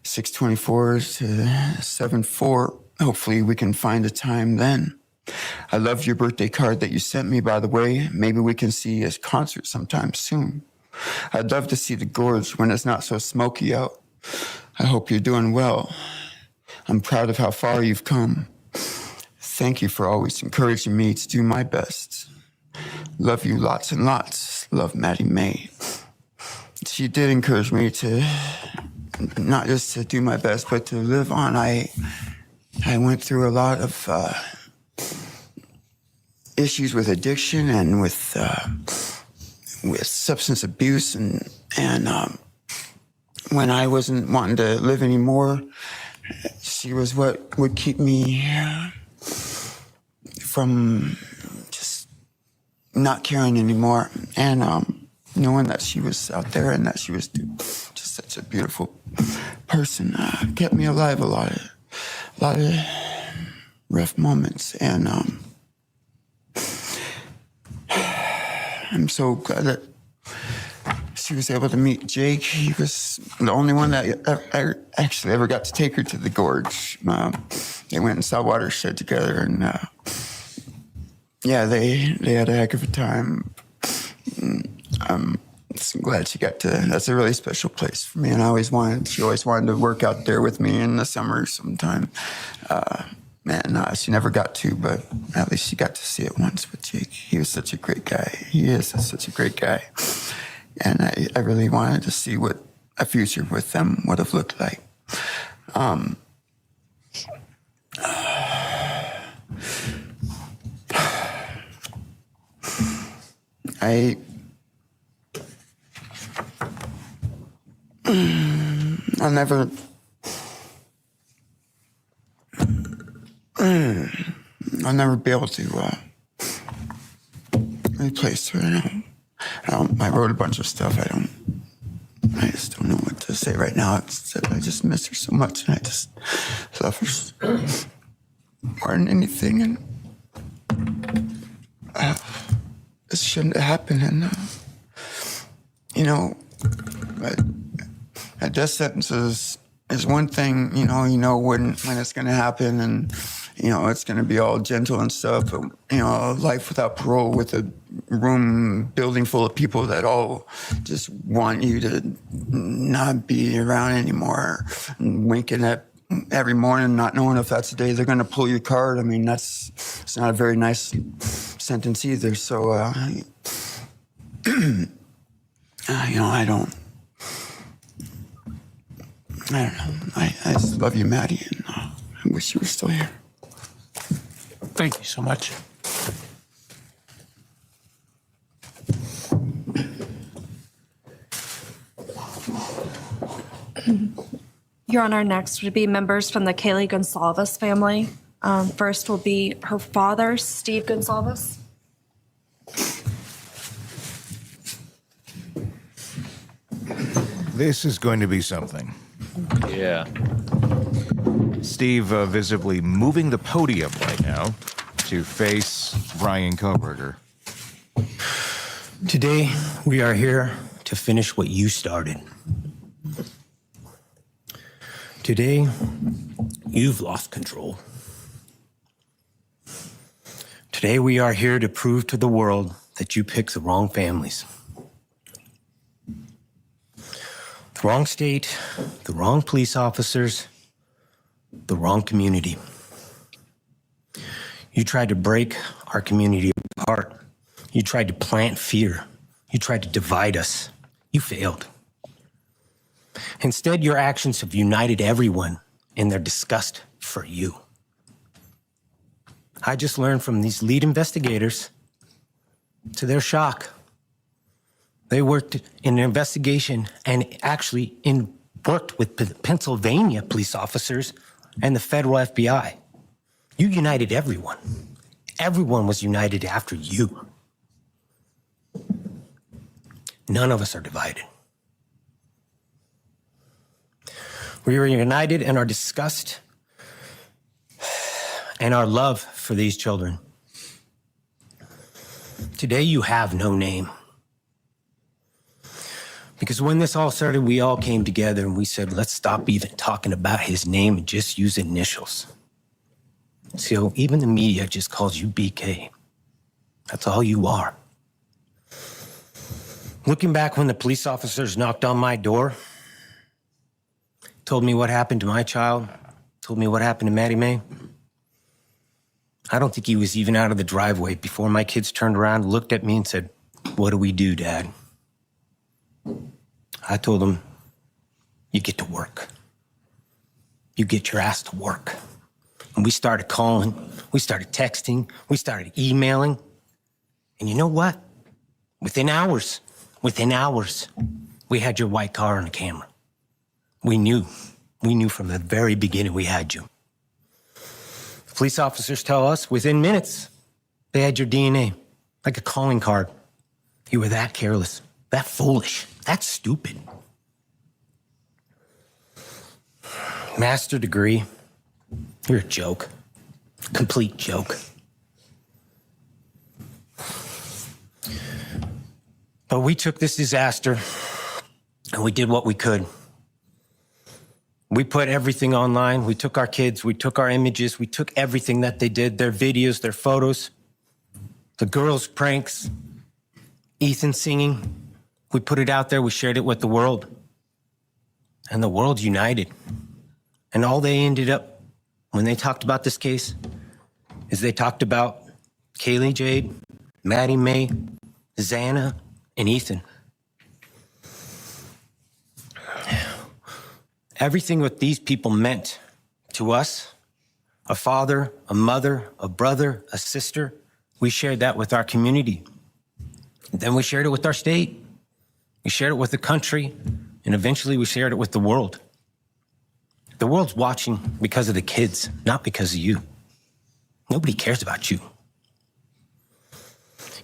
624 to 74. Hopefully we can find a time then. I love your birthday card that you sent me, by the way. Maybe we can see a concert sometime soon. I'd love to see the gorge when it's not so smoky out. I hope you're doing well. I'm proud of how far you've come. Thank you for always encouraging me to do my best. Love you lots and lots. Love, Maddie May." She did encourage me to not just to do my best, but to live on. I went through a lot of issues with addiction and with substance abuse, and when I wasn't wanting to live anymore, she was what would keep me from just not caring anymore, and knowing that she was out there and that she was just such a beautiful person kept me alive a lot of rough moments, and I'm so glad that she was able to meet Jake. He was the only one that I actually ever got to take her to the gorge. They went and saw Watershed together, and they had a heck of a time. I'm glad she got to. That's a really special place for me, and she always wanted to work out there with me in the summer sometime. She never got to, but at least she got to see it once with Jake. He was such a great guy. He is such a great guy. And I really wanted to see what a future with them would have looked like. I'll never I'll never be able to replace her. I wrote a bunch of stuff. I just don't know what to say right now. It's that I just miss her so much, and I just love her more than anything. And this shouldn't have happened. And a death sentence is one thing. You know when it's going to happen, and it's going to be all gentle and stuff. But life without parole, with a building full of people that all just want you to not be around anymore, and winking at every morning, not knowing if that's the day they're going to pull your card. I mean, it's not a very nice sentence either. So, I don't know. I just love you, Maddie, and I wish you were still here. Thank you so much. Your Honor, next would be members from the Kaylee Gonsalves family. First will be her father, Steve Gonsalves. This is going to be something. Yeah. Steve visibly moving the podium right now to face Bryan Kohberger. Today, we are here to finish what you started. Today, you've lost control. Today, we are here to prove to the world that you picked the wrong families. The wrong state, the wrong police officers, the wrong community. You tried to break our community apart. You tried to plant fear. You tried to divide us. You failed. Instead, your actions have united everyone in their disgust for you. I just learned from these lead investigators, to their shock, they worked in an investigation and actually worked with Pennsylvania police officers and the federal FBI. You united everyone. Everyone was united after you. None of us are divided. We are united in our disgust and our love for these children. Today, you have no name. Because when this all started, we all came together and we said, let's stop even talking about his name and just use initials. So even the media just calls you BK. That's all you are. Looking back when the police officers knocked on my door, told me what happened to my child, told me what happened to Maddie Mae, I don't think he was even out of the driveway before my kids turned around, looked at me and said, what do we do, Dad? I told them, you get to work. You get your ass to work. And we started calling, we started texting, we started emailing. And you know what? Within hours, we had your white car on the camera. We knew from the very beginning we had you. Police officers tell us within minutes, they had your DNA, like a calling card. You were that careless, that foolish, that stupid. Master degree, you're a joke, complete joke. But we took this disaster and we did what we could. We put everything online. We took our kids, we took our images, we took everything that they did, their videos, their photos, the girls' pranks, Ethan singing. We put it out there, we shared it with the world. And the world united. And all they ended up, when they talked about this case, is they talked about Kaylee Jade, Maddie Mae, Xana, and Ethan. Everything what these people meant to us, a father, a mother, a brother, a sister, we shared that with our community. Then we shared it with our state. We shared it with the country, and eventually we shared it with the world. The world's watching because of the kids, not because of you. Nobody cares about you.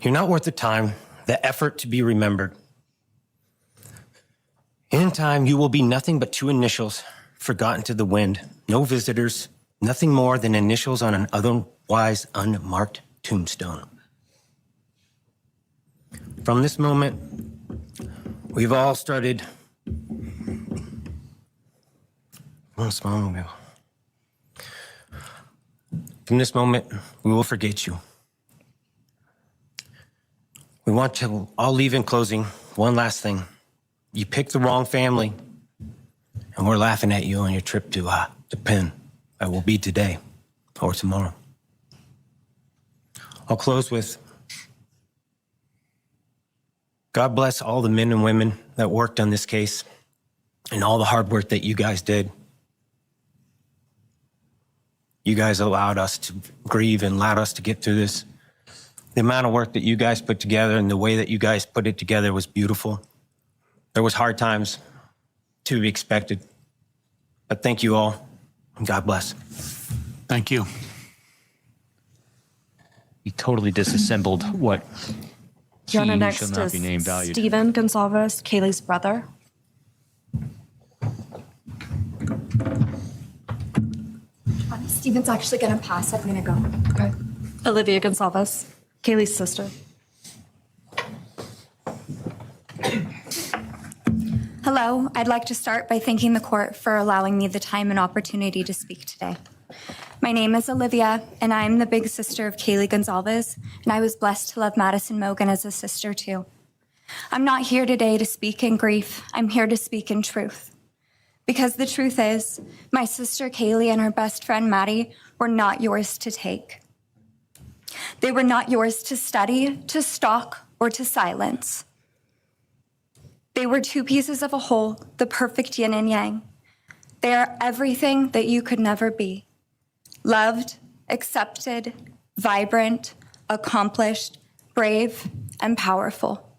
You're not worth the time, the effort to be remembered. In time, you will be nothing but two initials forgotten to the wind. No visitors, nothing more than initials on an otherwise unmarked tombstone. From this moment, we've all started. From this moment, we will forget you. We want to all leave in closing. One last thing. You picked the wrong family, and we're laughing at you on your trip to the pen. That will be today or tomorrow. I'll close with, God bless all the men and women that worked on this case and all the hard work that you guys did. You guys allowed us to grieve and allowed us to get through this. The amount of work that you guys put together and the way that you guys put it together was beautiful. There was hard times to be expected, but thank you all, and God bless. Thank you. He totally disassembled what Your Honor, he next shall not is be named valued. Stephen Gonsalves, Kaylee's brother. Steven's actually going to pass. I'm going to go. Okay. Olivia Gonsalves, Kaylee's sister. Hello. I'd like to start by thanking the court for allowing me the time and opportunity to speak today. My name is Olivia, and I'm the big sister of Kaylee Gonsalves, and I was blessed to love Madison Mogan as a sister too. I'm not here today to speak in grief. I'm here to speak in truth. Because the truth is, my sister Kaylee and her best friend Maddie were not yours to take. They were not yours to study, to stalk, or to silence. They were two pieces of a whole, the perfect yin and yang. They are everything that you could never be. Loved, accepted, vibrant, accomplished, brave, and powerful.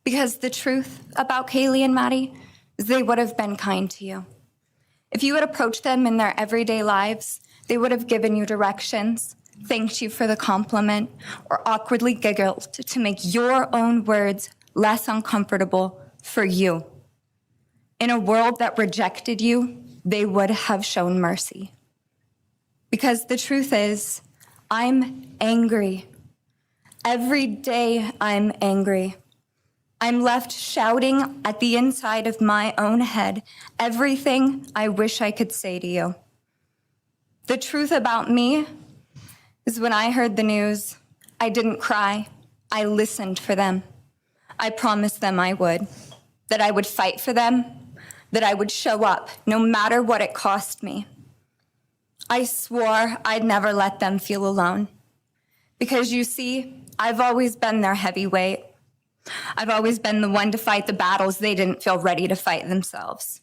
Because the truth about Kaylee and Maddie is they would have been kind to you. If you had approached them in their everyday lives, they would have given you directions, thanked you for the compliment, or awkwardly giggled to make your own words less uncomfortable for you. In a world that rejected you, they would have shown mercy. Because the truth is, I'm angry. Every day I'm angry. I'm left shouting at the inside of my own head everything I wish I could say to you. The truth about me is when I heard the news, I didn't cry. I listened for them. I promised them I would, that I would fight for them, that I would show up no matter what it cost me. I swore I'd never let them feel alone. Because you see, I've always been their heavyweight. I've always been the one to fight the battles they didn't feel ready to fight themselves.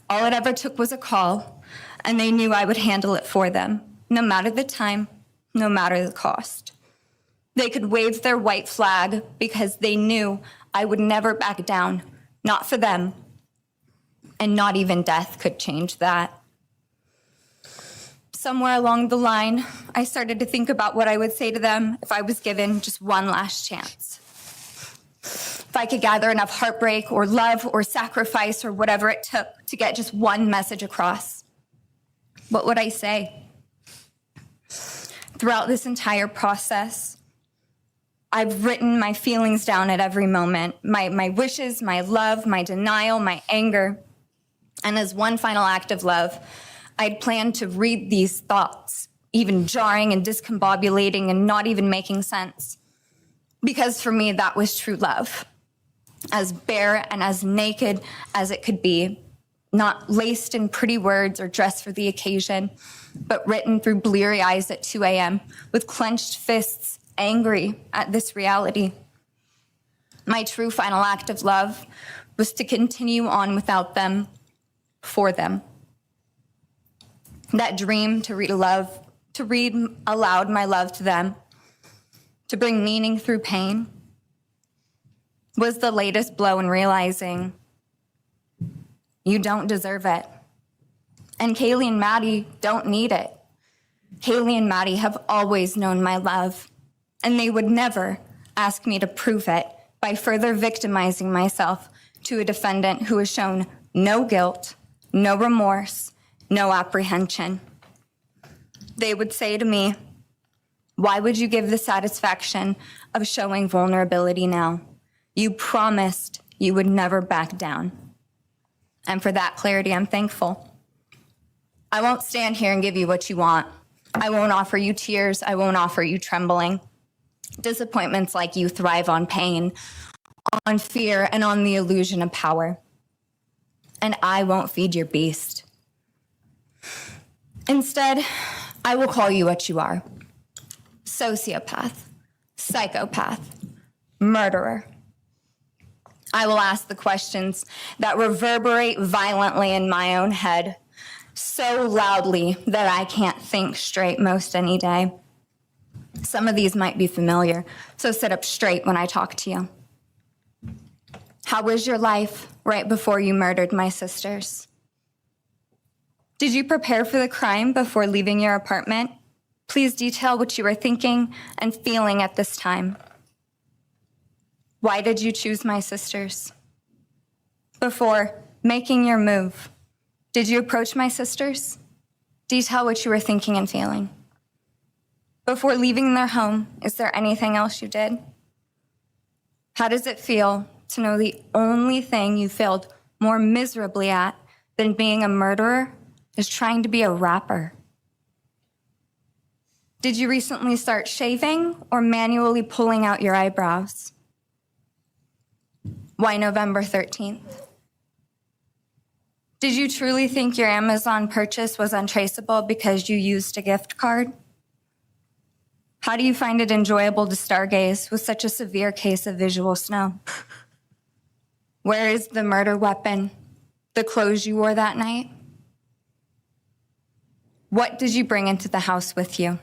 All it ever took was a call, and they knew I would handle it for them, no matter the time, no matter the cost. They could wave their white flag because they knew I would never back down, not for them, and not even death could change that. Somewhere along the line, I started to think about what I would say to them if I was given just one last chance. If I could gather enough heartbreak or love or sacrifice or whatever it took to get just one message across, what would I say? Throughout this entire process, I've written my feelings down at every moment, my wishes, my love, my denial, my anger. And as one final act of love, I'd planned to read these thoughts, even jarring and discombobulating and not even making sense. Because for me, that was true love. As bare and as naked as it could be, not laced in pretty words or dressed for the occasion, but written through bleary eyes at 2 a.m. with clenched fists, angry at this reality. My true final act of love was to continue on without them, for them. That dream to read aloud my love to them, to bring meaning through pain, was the latest blow in realizing you don't deserve it. And Kaylee and Maddie don't need it. Kaylee and Maddie have always known my love, and they would never ask me to prove it by further victimizing myself to a defendant who has shown no guilt, no remorse, no apprehension. They would say to me, "Why would you give the satisfaction of showing vulnerability now? You promised you would never back down." And for that clarity, I'm thankful. I won't stand here and give you what you want. I won't offer you tears. I won't offer you trembling. Disappointments like you thrive on pain, on fear, and on the illusion of power. And I won't feed your beast. Instead, I will call you what you are: sociopath, psychopath, murderer. I will ask the questions that reverberate violently in my own head, so loudly that I can't think straight most any day. Some of these might be familiar, so sit up straight when I talk to you. How was your life right before you murdered my sisters? Did you prepare for the crime before leaving your apartment? Please detail what you were thinking and feeling at this time. Why did you choose my sisters? Before making your move, did you approach my sisters? Detail what you were thinking and feeling. Before leaving their home, is there anything else you did? How does it feel to know the only thing you failed more miserably at than being a murderer is trying to be a rapper? Did you recently start shaving or manually pulling out your eyebrows? Why November 13th? Did you truly think your Amazon purchase was untraceable because you used a gift card? How do you find it enjoyable to stargaze with such a severe case of visual snow? Where is the murder weapon? The clothes you wore that night? What did you bring into the house with you?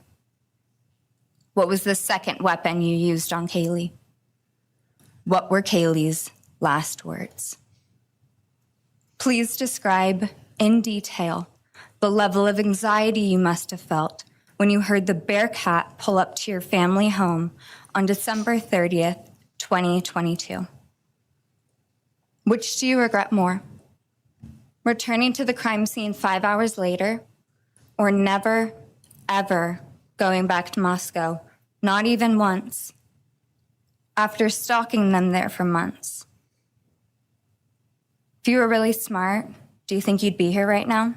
What was the second weapon you used on Kaylee? What were Kaylee's last words? Please describe in detail the level of anxiety you must have felt when you heard the Bearcat pull up to your family home on December 30th, 2022. Which do you regret more? Returning to the crime scene 5 hours later, or never, ever going back to Moscow, not even once, after stalking them there for months? If you were really smart, do you think you'd be here right now?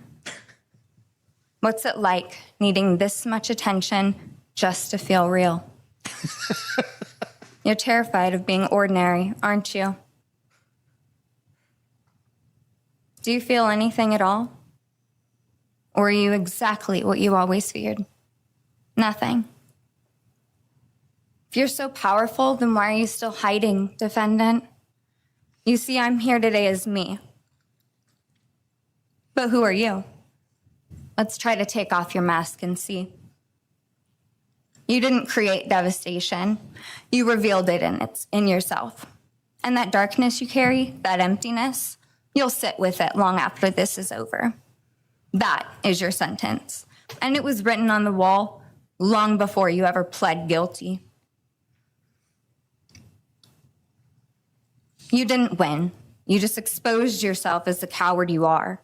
What's it like needing this much attention just to feel real? You're terrified of being ordinary, aren't you? Do you feel anything at all? Or are you exactly what you always feared? Nothing. If you're so powerful, then why are you still hiding, defendant? You see, I'm here today as me. But who are you? Let's try to take off your mask and see. You didn't create devastation. You revealed it in yourself. And that darkness you carry, that emptiness, you'll sit with it long after this is over. That is your sentence. And it was written on the wall long before you ever pled guilty. You didn't win. You just exposed yourself as the coward you are.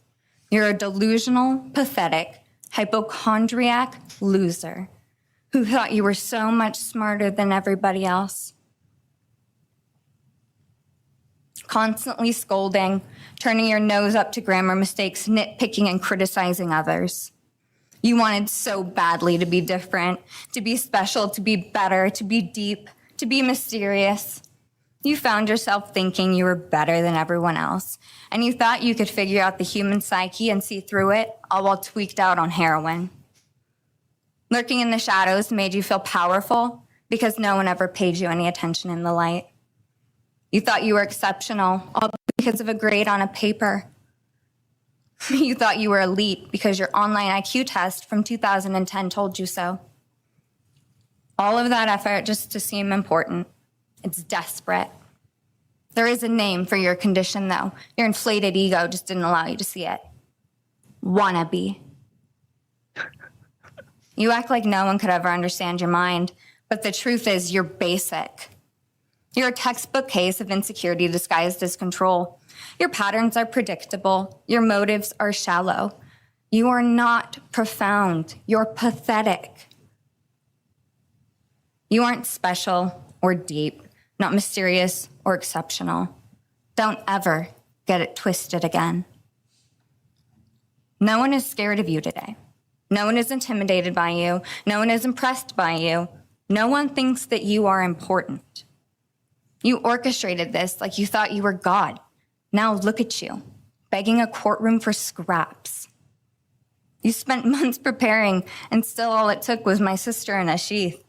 You're a delusional, pathetic, hypochondriac loser who thought you were so much smarter than everybody else. Constantly scolding, turning your nose up to grammar mistakes, nitpicking and criticizing others. You wanted so badly to be different, to be special, to be better, to be deep, to be mysterious. You found yourself thinking you were better than everyone else, and you thought you could figure out the human psyche and see through it, all while tweaked out on heroin. Lurking in the shadows made you feel powerful because no one ever paid you any attention in the light. You thought you were exceptional, all because of a grade on a paper. You thought you were elite because your online IQ test from 2010 told you so. All of that effort just to seem important. It's desperate. There is a name for your condition, though. Your inflated ego just didn't allow you to see it. Wannabe. You act like no one could ever understand your mind, but the truth is you're basic. You're a textbook case of insecurity disguised as control. Your patterns are predictable. Your motives are shallow. You are not profound. You're pathetic. You aren't special or deep, not mysterious or exceptional. Don't ever get it twisted again. No one is scared of you today. No one is intimidated by you. No one is impressed by you. No one thinks that you are important. You orchestrated this like you thought you were God. Now look at you, begging a courtroom for scraps. You spent months preparing, and still all it took was my sister in a sheath.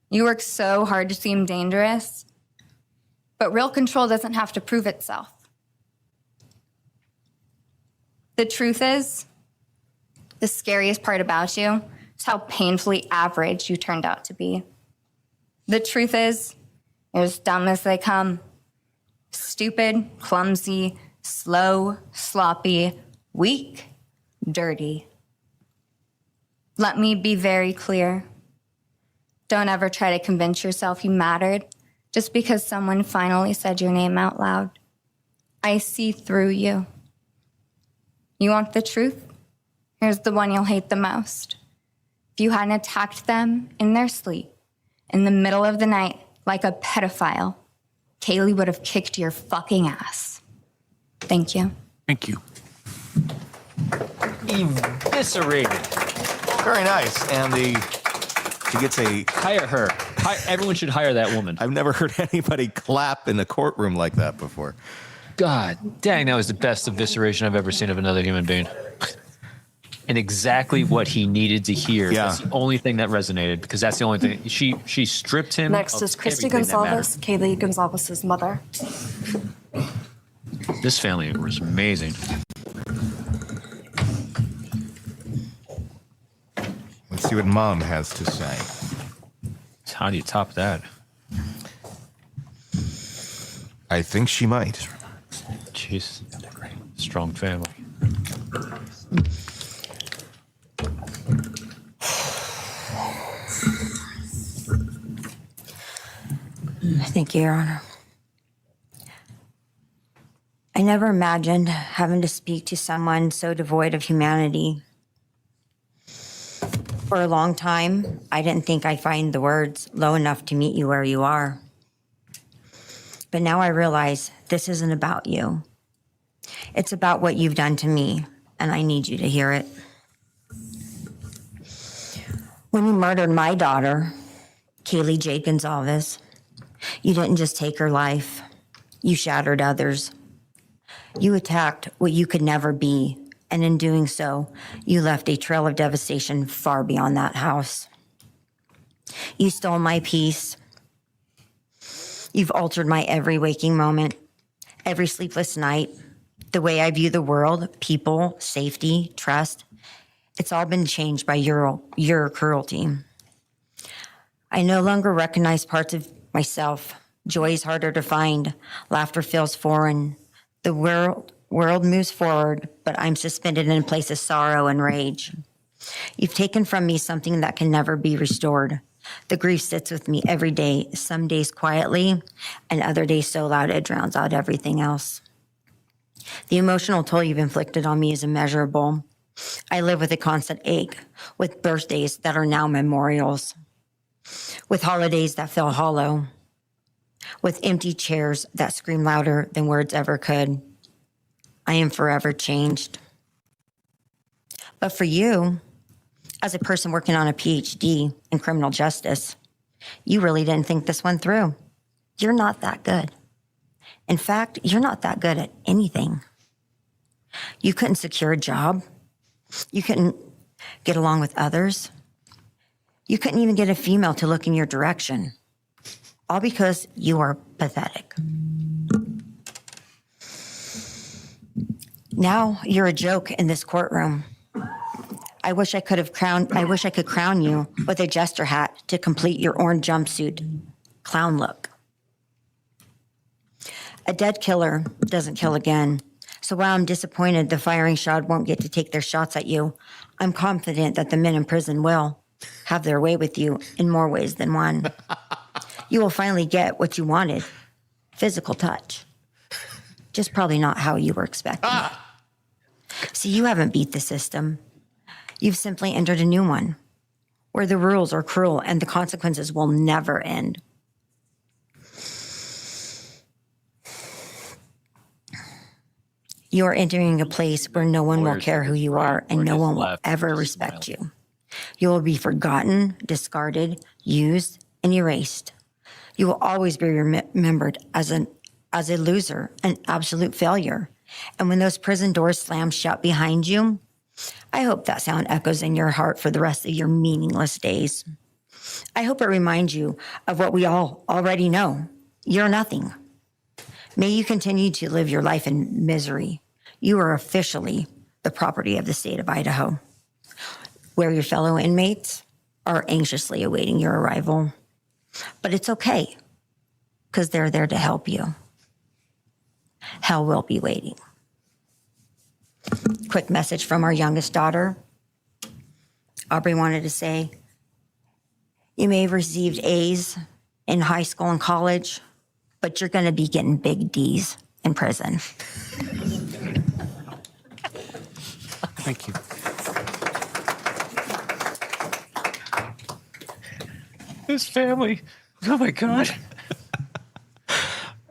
You work so hard to seem dangerous, but real control doesn't have to prove itself. The truth is, the scariest part about you is how painfully average you turned out to be. The truth is, you're as dumb as they come. Stupid, clumsy, slow, sloppy, weak, dirty. Let me be very clear. Don't ever try to convince yourself you mattered just because someone finally said your name out loud. I see through you. You want the truth? Here's the one you'll hate the most. If you hadn't attacked them in their sleep, in the middle of the night, like a pedophile, Kaylee would have kicked your fucking ass. Thank you. Thank you. Eviscerated. Very nice. And she gets a... Hire her. Everyone should hire that woman. I've never heard anybody clap in the courtroom like that before. God dang, that was the best evisceration I've ever seen of another human being. And exactly what he needed to hear. Yeah. That's the only thing that resonated, because that's the only thing. She stripped him. Next is Christy Gonzalez, Kaylee Gonzalez's mother. This family was amazing. Let's see what Mom has to say. How do you top that? I think she might. Jeez. Strong family. Thank you, Your Honor. I never imagined having to speak to someone so devoid of humanity. For a long time, I didn't think I'd find the words low enough to meet you where you are. But now I realize this isn't about you. It's about what you've done to me, and I need you to hear it. When you murdered my daughter, Kaylee Jade Gonzalez, you didn't just take her life, you shattered others. You attacked what you could never be, and in doing so, you left a trail of devastation far beyond that house. You stole my peace. You've altered my every waking moment, every sleepless night, the way I view the world, people, safety, trust. It's all been changed by your cruelty. I no longer recognize parts of myself. Joy is harder to find. Laughter feels foreign. The world moves forward, but I'm suspended in a place of sorrow and rage. You've taken from me something that can never be restored. The grief sits with me every day, some days quietly, and other days so loud it drowns out everything else. The emotional toll you've inflicted on me is immeasurable. I live with a constant ache, with birthdays that are now memorials, with holidays that feel hollow, with empty chairs that scream louder than words ever could. I am forever changed. But for you, as a person working on a PhD in criminal justice, you really didn't think this one through. You're not that good. In fact, you're not that good at anything. You couldn't secure a job. You couldn't get along with others. You couldn't even get a female to look in your direction. All because you are pathetic. Now you're a joke in this courtroom. I wish I could crown you with a jester hat to complete your orange jumpsuit clown look. A dead killer doesn't kill again. So while I'm disappointed the firing squad won't get to take their shots at you, I'm confident that the men in prison will. have their way with you in more ways than one. You will finally get what you wanted, physical touch. Just probably not how you were expecting. See, you haven't beat the system. You've simply entered a new one, where the rules are cruel and the consequences will never end. You're entering a place where no one will care who you are and no one will ever respect you. You will be forgotten, discarded, used, and erased. You will always be remembered as a loser, an absolute failure. And when those prison doors slam shut behind you, I hope that sound echoes in your heart for the rest of your meaningless days. I hope it reminds you of what we all already know. You're nothing. May you continue to live your life in misery. You are officially the property of the state of Idaho, where your fellow inmates are anxiously awaiting your arrival. But it's okay, because they're there to help you. Hell will be waiting. Quick message from our youngest daughter. Aubrey wanted to say, you may have received A's in high school and college, but you're going to be getting big D's in prison. Thank you. This family. Oh my God.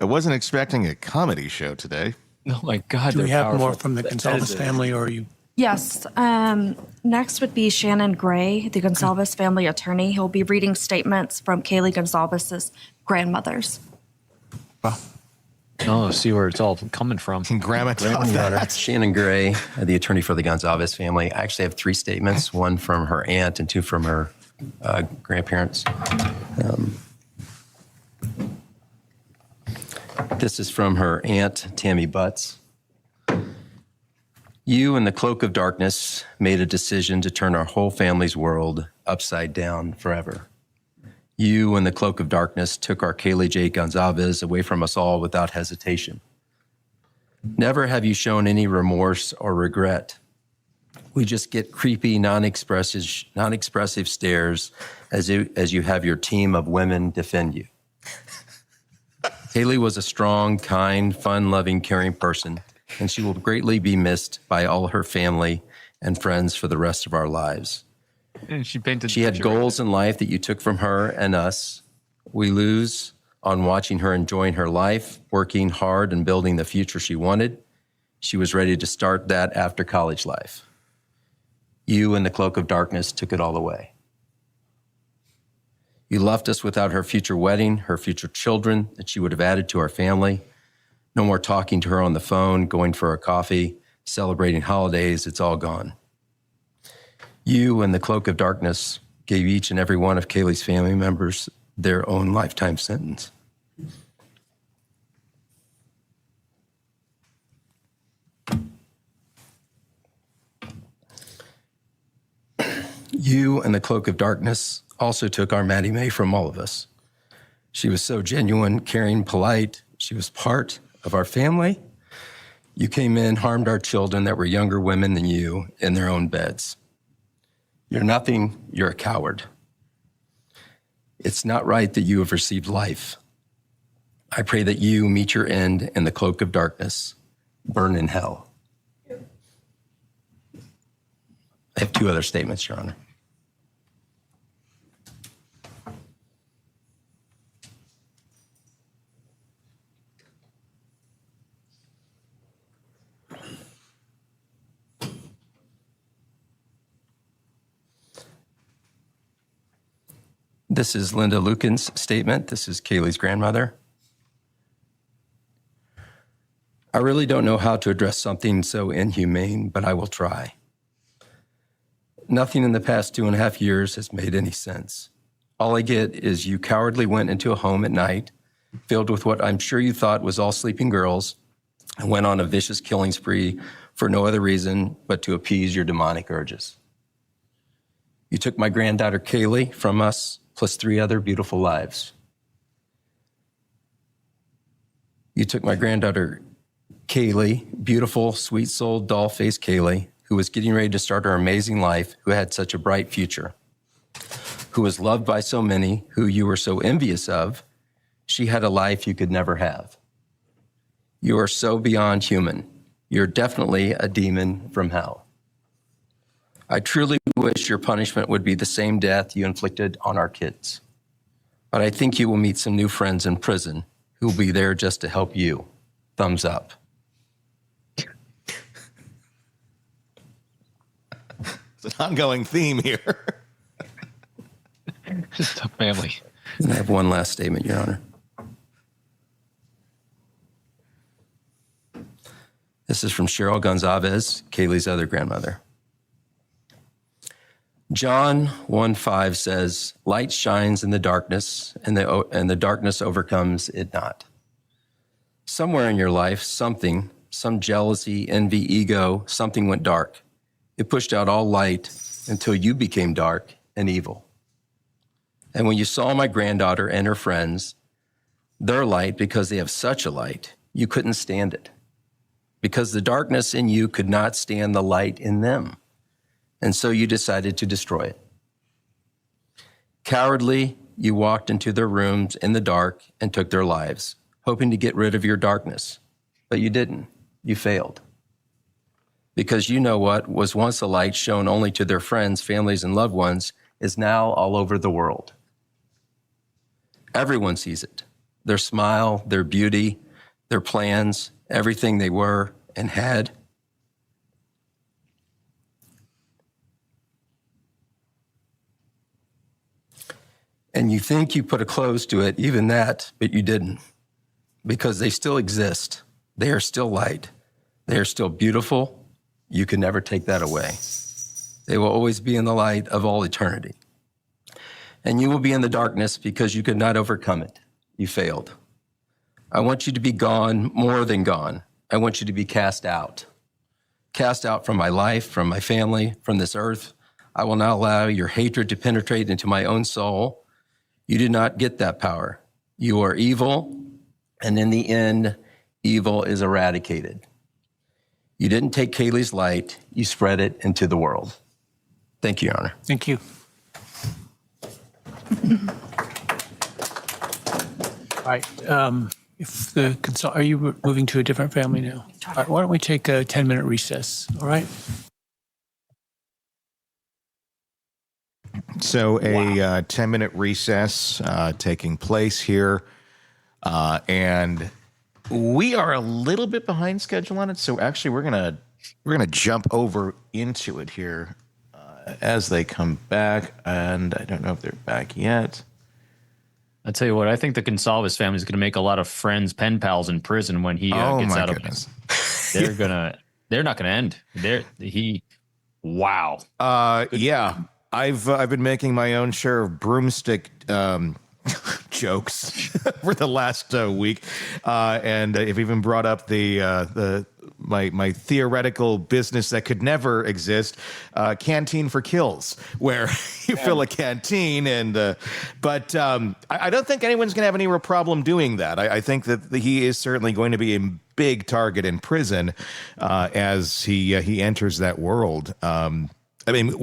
I wasn't expecting a comedy show today. Oh my God. Do we they're have more powerful. from the Gonzalez family, or are you? Yes. Next would be Shannon Gray, the Gonzalez family attorney. He'll be reading statements from Kaylee Gonzalez's grandmothers. Oh, see where it's all coming from. Grandma, That's Shannon Gray, the attorney for the Gonzalez family. I actually have 3 statements, one from her aunt and 2 from her grandparents. This is from her aunt, Tammy Butts. You in the cloak of darkness made a decision to turn our whole family's world upside down forever. You in the cloak of darkness took our Kaylee J. Gonzalez away from us all without hesitation. Never have you shown any remorse or regret. We just get creepy, non-expressive stares as you have your team of women defend you. Kaylee was a strong, kind, fun-loving, caring person, and she will greatly be missed by all her family and friends for the rest of our lives. And she painted. She had goals in life that you took from her and us. We lose on watching her enjoying her life, working hard and building the future she wanted. She was ready to start that after college life. You in the cloak of darkness took it all away. You left us without her future wedding, her future children that she would have added to our family. No more talking to her on the phone, going for a coffee, celebrating holidays. It's all gone. You in the cloak of darkness gave each and every one of Kaylee's family members their own lifetime sentence. You in the cloak of darkness also took our Maddie Mae from all of us. She was so genuine, caring, polite. She was part of our family. You came in, harmed our children that were younger women than you in their own beds. You're nothing, you're a coward. It's not right that you have received life. I pray that you meet your end in the cloak of darkness, burn in hell. I have 2 other statements, Your Honor. This is Linda Lucan's statement. This is Kaylee's grandmother. I really don't know how to address something so inhumane, but I will try. Nothing in the past 2.5 years has made any sense. All I get is you cowardly went into a home at night, filled with what I'm sure you thought was all sleeping girls, and went on a vicious killing spree for no other reason but to appease your demonic urges. You took my granddaughter Kaylee from us, plus 3 other beautiful lives. You took my granddaughter Kaylee, beautiful, sweet-souled, doll-faced Kaylee, who was getting ready to start her amazing life, who had such a bright future. who was loved by so many, who you were so envious of. She had a life you could never have. You are so beyond human. You're definitely a demon from hell. I truly wish your punishment would be the same death you inflicted on our kids. But I think you will meet some new friends in prison who will be there just to help you. Thumbs up. It's an ongoing theme here. Just a family. And I have one last statement, Your Honor. This is from Cheryl Gonzalez, Kaylee's other grandmother. John 1:5 says, light shines in the darkness, and the darkness overcomes it not. Somewhere in your life, some jealousy, envy, ego, something went dark. It pushed out all light until you became dark and evil. And when you saw my granddaughter and her friends, their light, because they have such a light, you couldn't stand it. Because the darkness in you could not stand the light in them. And so you decided to destroy it. Cowardly, you walked into their rooms in the dark and took their lives, hoping to get rid of your darkness. But you didn't. You failed. Because you know what was once a light shown only to their friends, families, and loved ones is now all over the world. Everyone sees it. Their smile, their beauty, their plans, everything they were and had. And you think you put a close to it, even that, but you didn't. Because they still exist. They are still light. They are still beautiful. You can never take that away. They will always be in the light of all eternity. And you will be in the darkness because you could not overcome it. You failed. I want you to be gone, more than gone. I want you to be cast out. Cast out from my life, from my family, from this earth. I will not allow your hatred to penetrate into my own soul. You did not get that power. You are evil, and in the end, evil is eradicated. You didn't take Kaylee's light, you spread it into the world. Thank you, Your Honor. Thank you. All right. Are you moving to a different family now? All right, why don't we take a 10-minute recess, all right? So a 10-minute recess taking place here. And we are a little bit behind schedule on it. So actually we're gonna jump over into it here as they come back. And I don't know if they're back yet. I'll tell you what, I think the Gonzalez family is going to make a lot of friends, pen pals in prison when he gets out of it. They're not going to end. Wow. Yeah. I've been making my own share of broomstick jokes for the last week, and I've even brought up my theoretical business that could never exist, canteen for kills, where you fill a canteen, and but I don't think anyone's going to have any real problem doing that. I think that he is certainly going to be a big target in prison as he enters that world. I mean,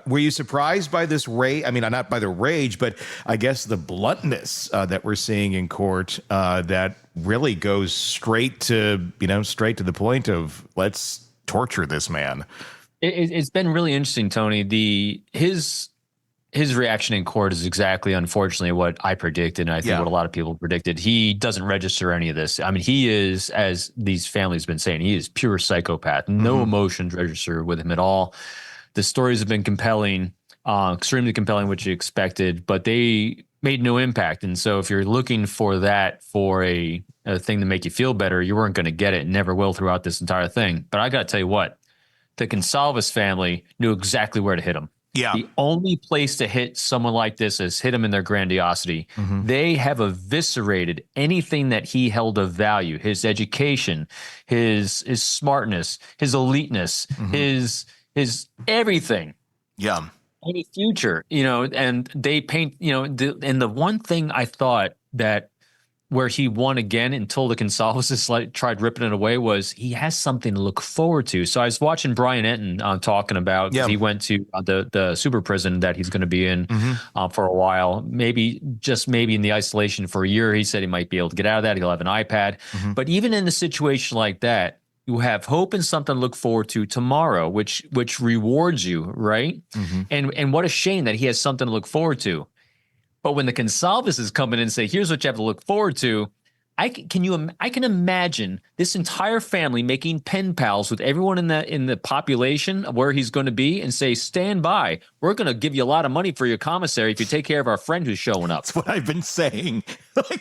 were you surprised by this rage? I mean, not by the rage, but I guess the bluntness that we're seeing in court that really goes straight to the point of let's torture this man. It's been really interesting, Tony. His reaction in court is exactly, unfortunately, what I predicted, and I think what a lot of people predicted. He doesn't register any of this. I mean, he is, as these families have been saying, he is pure psychopath. No emotions register with him at all. The stories have been compelling, extremely compelling, which you expected, but they made no impact. And so if you're looking for that for a thing to make you feel better, you weren't going to get it and never will throughout this entire thing. But I got to tell you what, the Gonzalez family knew exactly where to hit him. Yeah. The only place to hit someone like this is hit him in their grandiosity. They have eviscerated anything that he held of value, his education, his smartness, his eliteness, his everything. Yeah. Any future, and they paint, and the one thing I thought that where he won again until the Gonzalez's tried ripping it away was he has something to look forward to. So I was watching Brian Enton talking about, he went to the super prison that he's going to be in for a while, maybe in the isolation for a year. He said he might be able to get out of that. He'll have an iPad. But even in a situation like that, you have hope and something to look forward to tomorrow, which rewards you, right? And what a shame that he has something to look forward to. But when the Gonzalez's come in and say, here's what you have to look forward to, I can imagine this entire family making pen pals with everyone in the population of where he's going to be and say, stand by. We're going to give you a lot of money for your commissary if you take care of our friend who's showing up. That's what I've been saying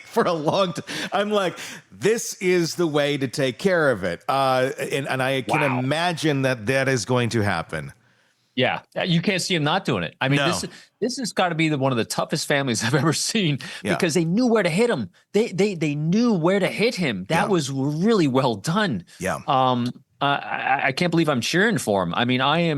for a long time. I'm like, this is the way to take care of it. And I can imagine that is going to happen. Yeah, you can't see him not doing it. I mean, this has got to be one of the toughest families I've ever seen because they knew where to hit him. They knew where to hit him. That was really well done. Yeah. I can't believe I'm cheering for him. I mean, I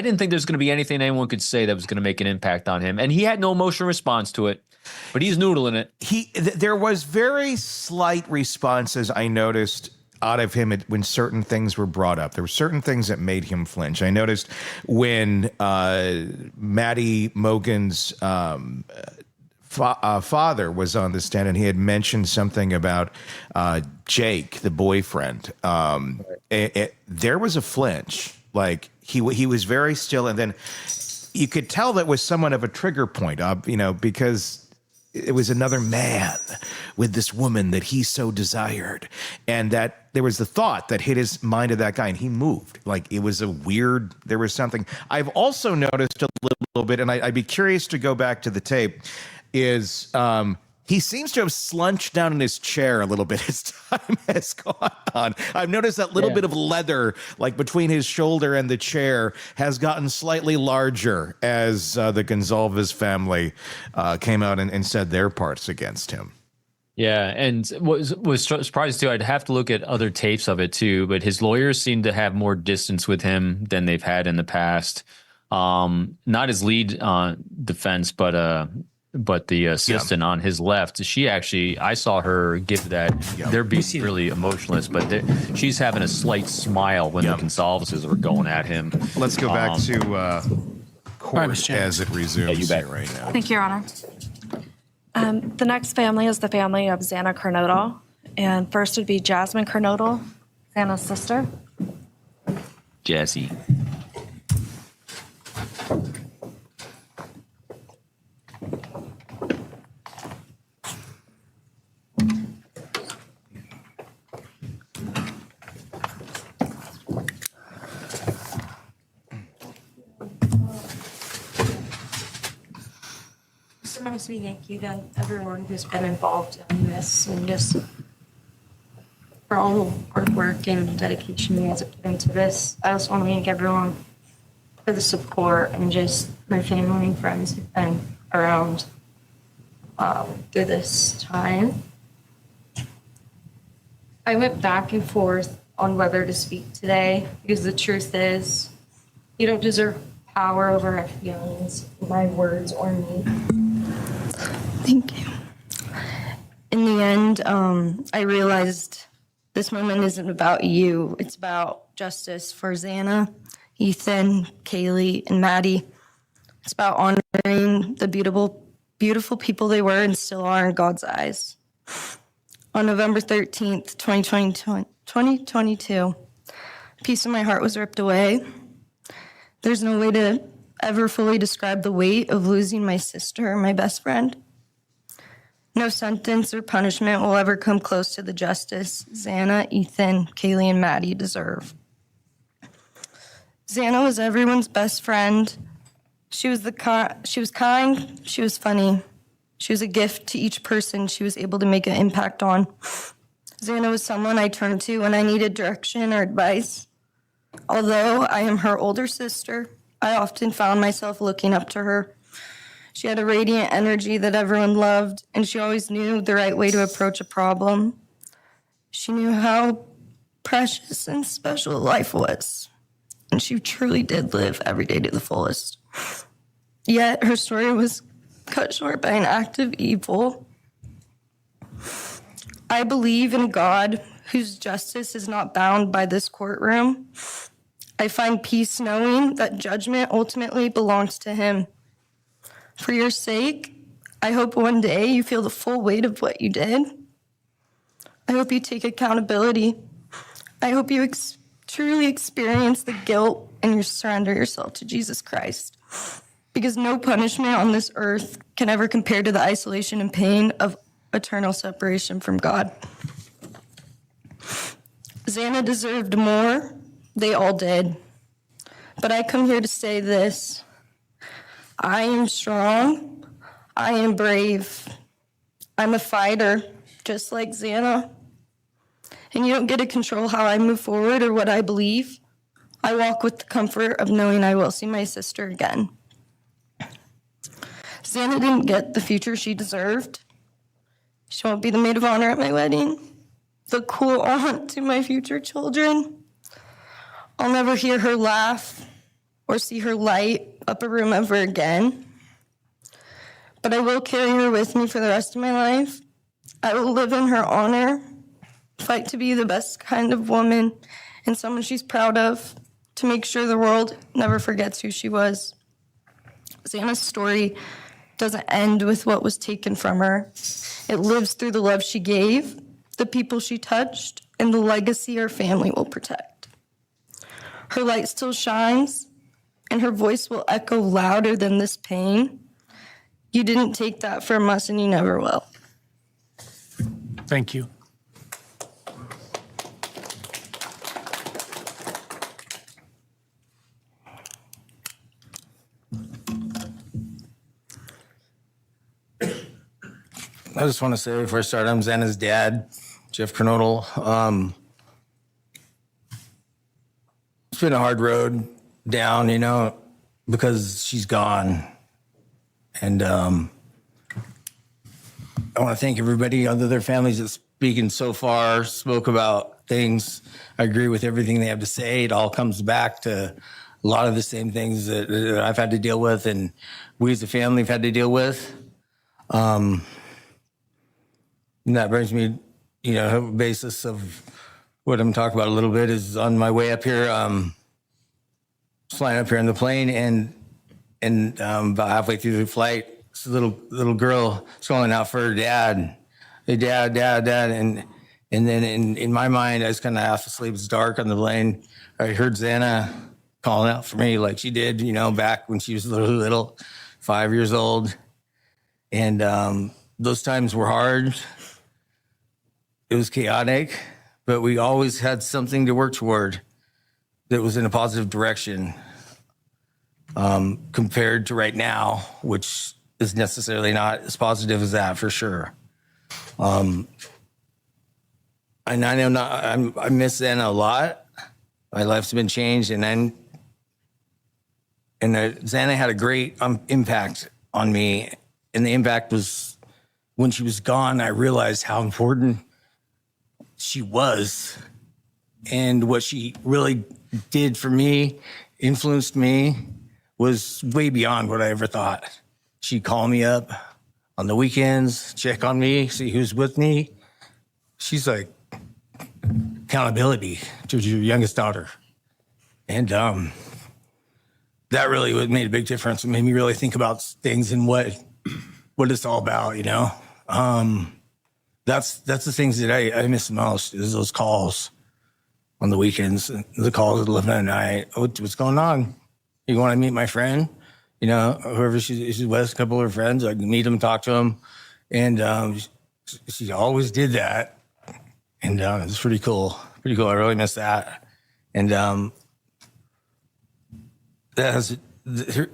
didn't think there's going to be anything anyone could say that was going to make an impact on him, and he had no emotional response to it. But he's noodling it. There was very slight responses I noticed out of him when certain things were brought up. There were certain things that made him flinch. I noticed when Maddie Mogen's father was on the stand and he had mentioned something about Jake, the boyfriend. There was a flinch. Like he was very still, and then you could tell that was somewhat of a trigger point, because it was another man with this woman that he so desired. And that there was the thought that hit his mind of that guy, and he moved. Like it was there was something. I've also noticed a little bit, and I'd be curious to go back to the tape, is he seems to have slunched down in his chair a little bit as time has gone on. I've noticed that little bit of leather, like between his shoulder and the chair, has gotten slightly larger as the Gonzalez family came out and said their parts against him. Yeah, and was surprised too. I'd have to look at other tapes of it too, but his lawyers seem to have more distance with him than they've had in the past. Not his lead defense, but the assistant on his left, she actually, I saw her give that. They're being really emotionless, but she's having a slight smile when the Gonzalez's were going at him. Let's go back to court as it resumes here right now. Thank you, Your Honor. The next family is the family of Xana Kernodle. And first would be Jasmine Kernodle, Xana's sister. Jazzy. Thank you to everyone who's been involved in this, and just for all the hard work and dedication you guys have put into this. I also want to thank everyone for the support and just my family and friends who've been around through this time. I went back and forth on whether to speak today because the truth is you don't deserve power over our feelings, my words, or me. Thank you. In the end, I realized this moment isn't about you. It's about justice for Xana, Ethan, Kaylee, and Maddie. It's about honoring the beautiful people they were and still are in God's eyes. On November 13th, 2022, a piece of my heart was ripped away. There's no way to ever fully describe the weight of losing my sister, my best friend. No sentence or punishment will ever come close to the justice Xana, Ethan, Kaylee, and Maddie deserve. Xana was everyone's best friend. She was kind, she was funny. She was a gift to each person she was able to make an impact on. Xana was someone I turned to when I needed direction or advice. Although I am her older sister, I often found myself looking up to her. She had a radiant energy that everyone loved, and she always knew the right way to approach a problem. She knew how precious and special life was, and she truly did live every day to the fullest. Yet her story was cut short by an act of evil. I believe in God, whose justice is not bound by this courtroom. I find peace knowing that judgment ultimately belongs to Him. For your sake, I hope one day you feel the full weight of what you did. I hope you take accountability. I hope you truly experience the guilt and you surrender yourself to Jesus Christ. Because no punishment on this earth can ever compare to the isolation and pain of eternal separation from God. Xana deserved more. They all did. But I come here to say this. I am strong. I am brave. I'm a fighter, just like Xana. And you don't get to control how I move forward or what I believe. I walk with the comfort of knowing I will see my sister again. Xana didn't get the future she deserved. She won't be the maid of honor at my wedding, the cool aunt to my future children. I'll never hear her laugh or see her light up a room ever again. But I will carry her with me for the rest of my life. I will live in her honor, fight to be the best kind of woman and someone she's proud of, to make sure the world never forgets who she was. Xana's story doesn't end with what was taken from her. It lives through the love she gave, the people she touched, and the legacy her family will protect. Her light still shines, and her voice will echo louder than this pain. You didn't take that from us, and you never will. Thank you. I just want to say before I start, I'm Xana's dad, Jeff Kernodle. It's been a hard road down, because she's gone. And I want to thank everybody, other their families that's speaking so far, spoke about things. I agree with everything they have to say. It all comes back to a lot of the same things that I've had to deal with and we as a family have had to deal with. And that brings me, a basis of what I'm talking about a little bit is on my way up here, flying up here in the plane and about halfway through the flight, this little girl calling out for her dad. Hey, dad. And then in my mind, I was kind of half asleep. It's dark on the plane. I heard Xana calling out for me like she did, back when she was little, 5 years old. And those times were hard. It was chaotic, but we always had something to work toward that was in a positive direction compared to right now, which is necessarily not as positive as that for sure. And I know I miss Xana a lot. My life's been changed, and Xana had a great impact on me. And the impact was when she was gone, I realized how important she was and what she really did for me, influenced me, was way beyond what I ever thought. She'd call me up on the weekends, check on me, see who's with me. She's like accountability to your youngest daughter. And that really made a big difference. It made me really think about things and what it's all about, That's the things that I miss the most is those calls on the weekends, the calls at 11 at night. What's going on? You want to meet my friend? Whoever she's with, a couple of her friends, I can meet them, talk to them. And she always did that. And it's pretty cool. Pretty cool. I really miss that. And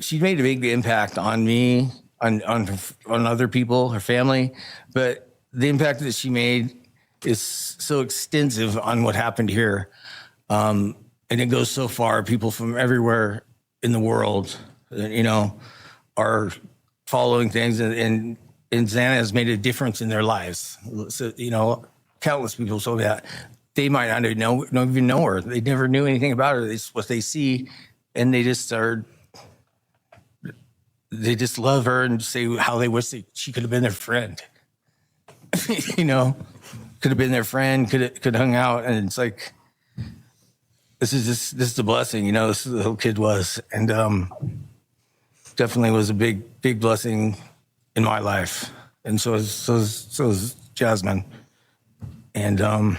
she made a big impact on me, on other people, her family. But the impact that she made is so extensive on what happened here. And it goes so far. People from everywhere in the world, are following things. And Xana has made a difference in their lives. So, countless people told me that. They might not even know her. They never knew anything about her. It's what they see. And they just love her and say how they wish she could have been their friend. could have been their friend, could hung out, and it's like this is a blessing, you know. This is the whole kid was, and definitely was a big blessing in my life, and so is Jasmine, and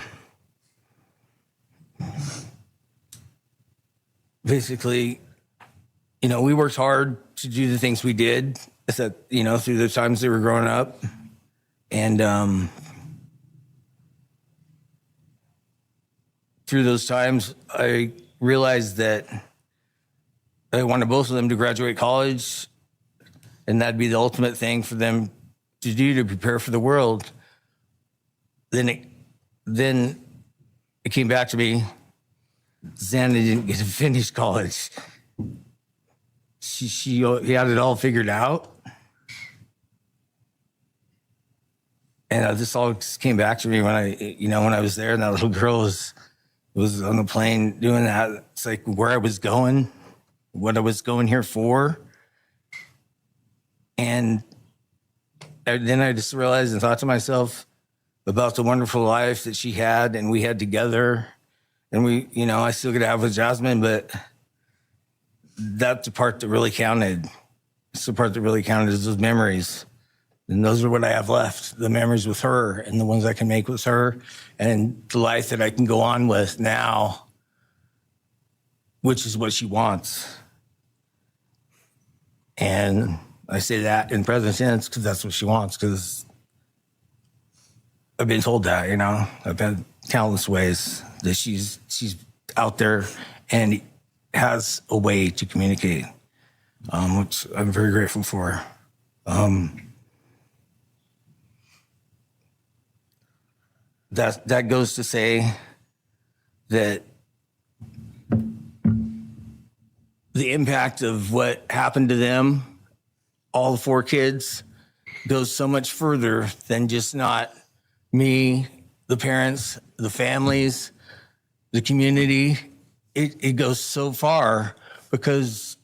basically, you know, we worked hard to do the things we did, that, you know, through the times they were growing up, and through those times, I realized that I wanted both of them to graduate college, and that'd be the ultimate thing for them to do to prepare for the world. Then it came back to me. Xana didn't get to finish college. He had it all figured out, and this all just came back to me when I was there, and that little girl was on the plane doing that. It's like where I was going, what I was going here for. And then I just realized and thought to myself about the wonderful life that she had and we had together. And we, you know, I still get to have with Jasmine, but that's the part that really counted. It's the part that really counted, is those memories. And those are what I have left, the memories with her and the ones I can make with her and the life that I can go on with now, which is what she wants. And I say that in present tense because that's what she wants, because I've been told that, you know. I've had countless ways that she's out there and has a way to communicate, which I'm very grateful for. That goes to say that the impact of what happened to them, all 4 kids, goes so much further than just not me, the parents, the families, the community. It goes so far because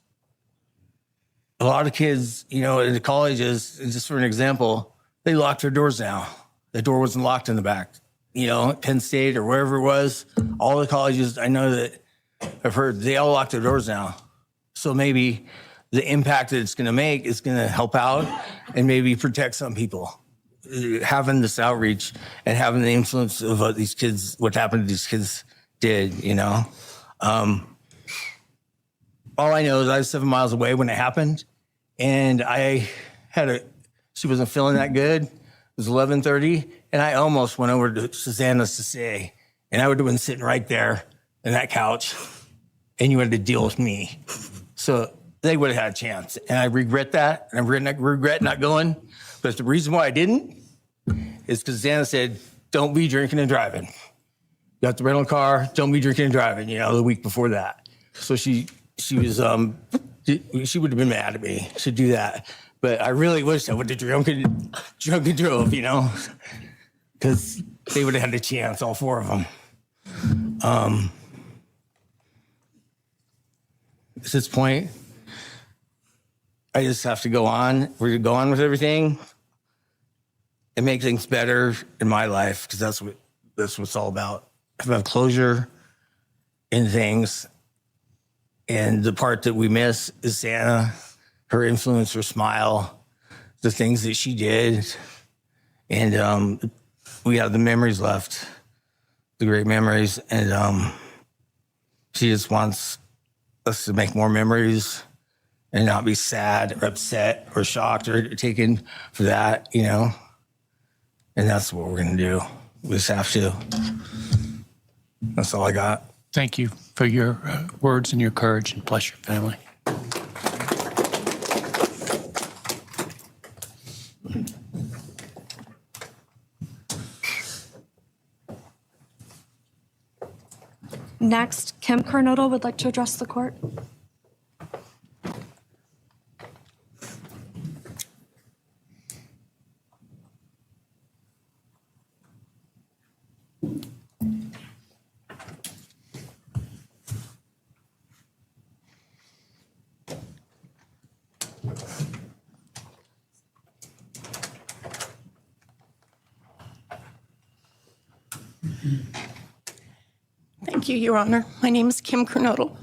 a lot of kids, you know, in the colleges, just for an example, they locked their doors now. The door wasn't locked in the back. You know, at Penn State or wherever it was, all the colleges I know that I've heard, they all lock their doors now. So maybe the impact that it's going to make is going to help out and maybe protect some people. Having this outreach and having the influence of what these kids, what happened to these kids did, you know. All I know is I was 7 miles away when it happened, and she wasn't feeling that good. It was 11:30, and I almost went over to Susanna's to say, and I would have been sitting right there in that couch, and you had to deal with me. So they would have had a chance, and I regret that, and I regret not going. But the reason why I didn't is because Susanna said, "Don't be drinking and driving. You got the rental car. Don't be drinking and driving." You know, the week before that, so she was she would have been mad at me to do that. But I really wish I would have drunk and drove, you know, because they would have had a chance, all 4 of them. At this point, I just have to go on. We're going to go on with everything and make things better in my life, because that's what it's all about. If I have closure in things, and the part that we miss is Santa, her influence, her smile, the things that she did. And we have the memories left, the great memories. And she just wants us to make more memories and not be sad or upset or shocked or taken for that, you know. And that's what we're going to do. We just have to. That's all I got. Thank you for your words and your courage, and bless your family. Next, Kim Carnota would like to address the court. Thank you, Your Honor. My name is Kim Kernodle.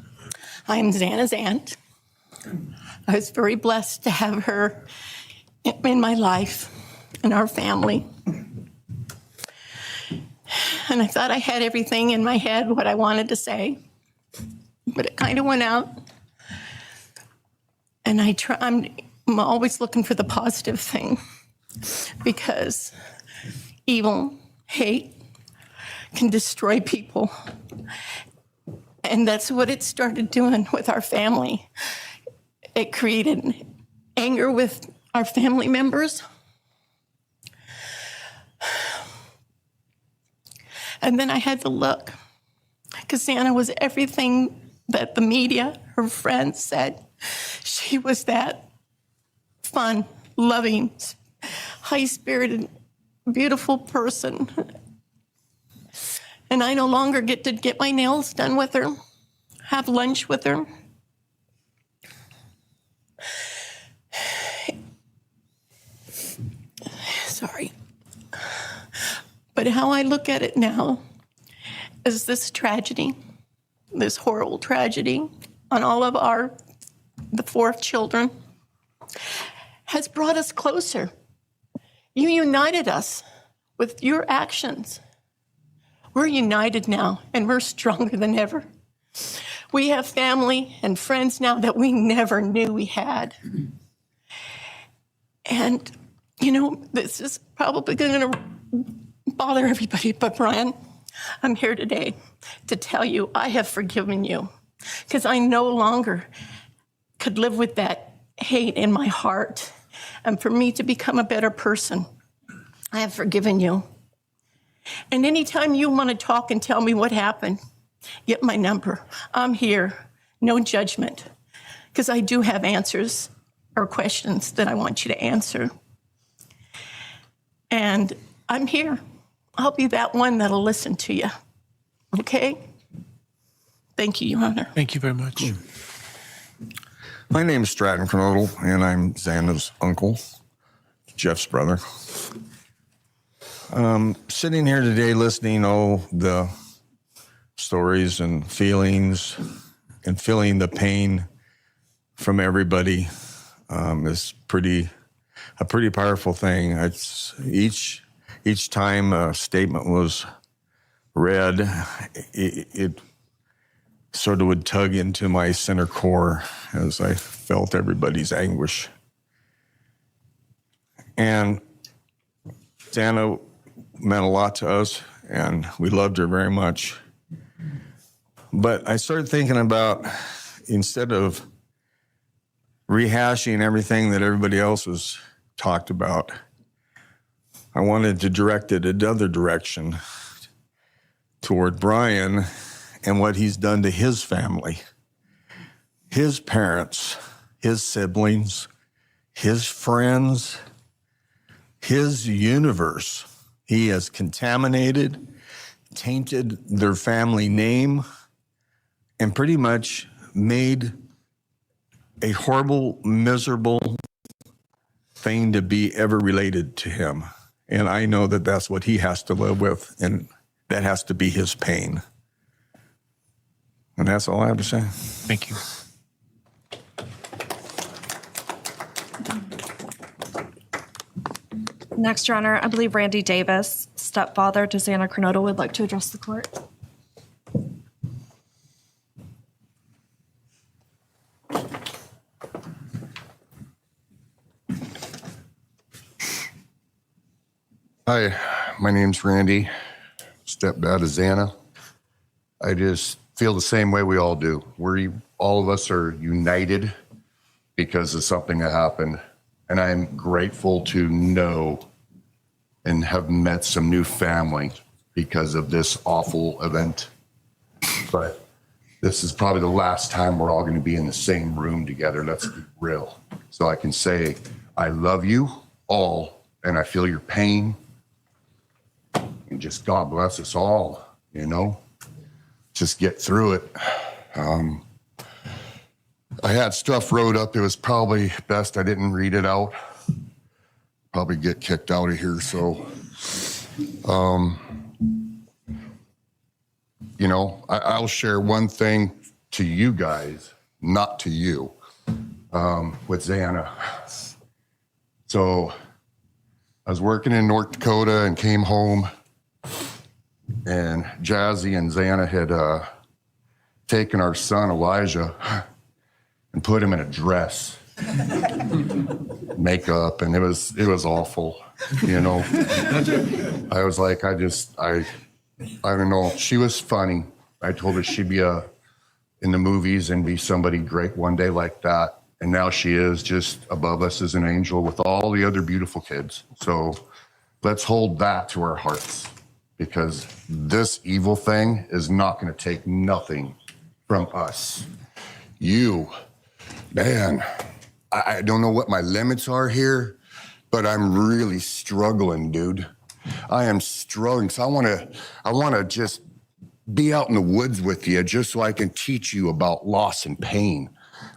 I am Xana's aunt. I was very blessed to have her in my life, in our family. And I thought I had everything in my head, what I wanted to say, but it kind of went out. And I'm always looking for the positive thing, because evil, hate can destroy people. And that's what it started doing with our family. It created anger with our family members. And then I had to look, because Xana was everything that the media, her friends said. She was that fun, loving, high-spirited, beautiful person. And I no longer get to get my nails done with her, have lunch with her. Sorry. But how I look at it now is this tragedy, this horrible tragedy on all of the 4 children, has brought us closer. You united us with your actions. We're united now, and we're stronger than ever. We have family and friends now that we never knew we had. And, this is probably going to bother everybody, but Bryan, I'm here today to tell you I have forgiven you, because I no longer could live with that hate in my heart. And for me to become a better person, I have forgiven you. And anytime you want to talk and tell me what happened, get my number. I'm here, no judgment, because I do have answers or questions that I want you to answer. And I'm here. I'll be that one that'll listen to you. Okay? Thank you, Your Honor. Thank you very much. My name is Stratton Kernodle, and I'm Xana's uncle, Jeff's brother. Sitting here today listening to the stories and feelings and feeling the pain from everybody is a pretty powerful thing. It's each time a statement was read, it sort of would tug into my center core as I felt everybody's anguish. And Xana meant a lot to us, and we loved her very much. But I started thinking about, instead of rehashing everything that everybody else has talked about, I wanted to direct it another direction toward Bryan and what he's done to his family, his parents, his siblings, his friends, his universe. He has contaminated, tainted their family name, and pretty much made a horrible, miserable thing to be ever related to him. And I know that that's what he has to live with, and that has to be his pain. And that's all I have to say. Thank you. Next, Your Honor, I believe Randy Davis, stepfather to Xana Kernodle, would like to address the court. Hi, my name's Randy, stepdad of Xana. I just feel the same way we all do. All of us are united because of something that happened. And I'm grateful to know and have met some new family because of this awful event. But this is probably the last time we're all going to be in the same room together. Let's be real. So I can say, I love you all, and I feel your pain. And just God bless us all, just get through it. I had stuff wrote up. It was probably best I didn't read it out. Probably get kicked out of here. So You know, I'll share one thing to you guys, not to you, with Xana. So I was working in North Dakota and came home, and Jazzy and Xana had taken our son Elijah and put him in a dress, makeup, and it was awful, you know. I was like, I don't know. She was funny. I told her she'd be in the movies and be somebody great one day like that. And now she is just above us as an angel with all the other beautiful kids. So let's hold that to our hearts, because this evil thing is not going to take nothing from us. You, man, I don't know what my limits are here, but I'm really struggling, dude. I am struggling. So I want to just be out in the woods with you just so I can teach you about loss and pain.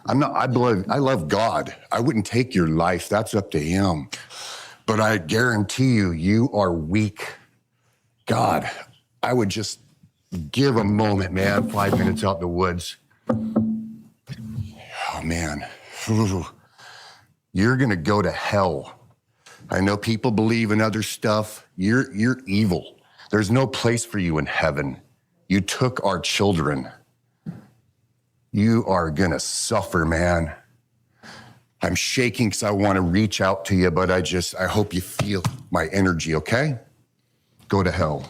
I love God. I wouldn't take your life. That's up to him. But I guarantee you, you are weak. God, I would just give a moment, man, 5 minutes out in the woods. Oh, man. Ooh. You're going to go to hell. I know people believe in other stuff. You're evil. There's no place for you in heaven. You took our children. You are going to suffer, man. I'm shaking because I want to reach out to you, but I hope you feel my energy, okay? Go to hell.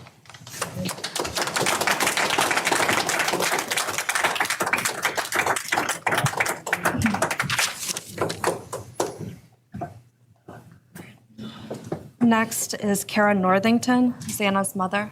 Next is Kara Northington, Xana's mother.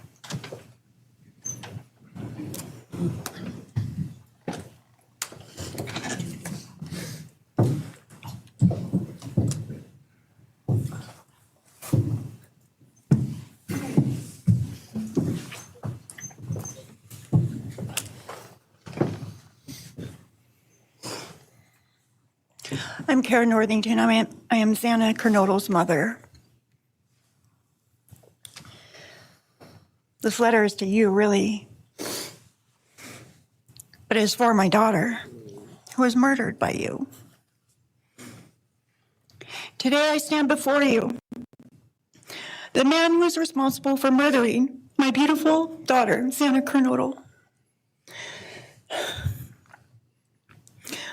I'm Kara Northington. I am Xana Kernodle's mother. This letter is to you, really. But it's for my daughter, who was murdered by you. Today I stand before you, the man who is responsible for murdering my beautiful daughter, Xana Kernodle.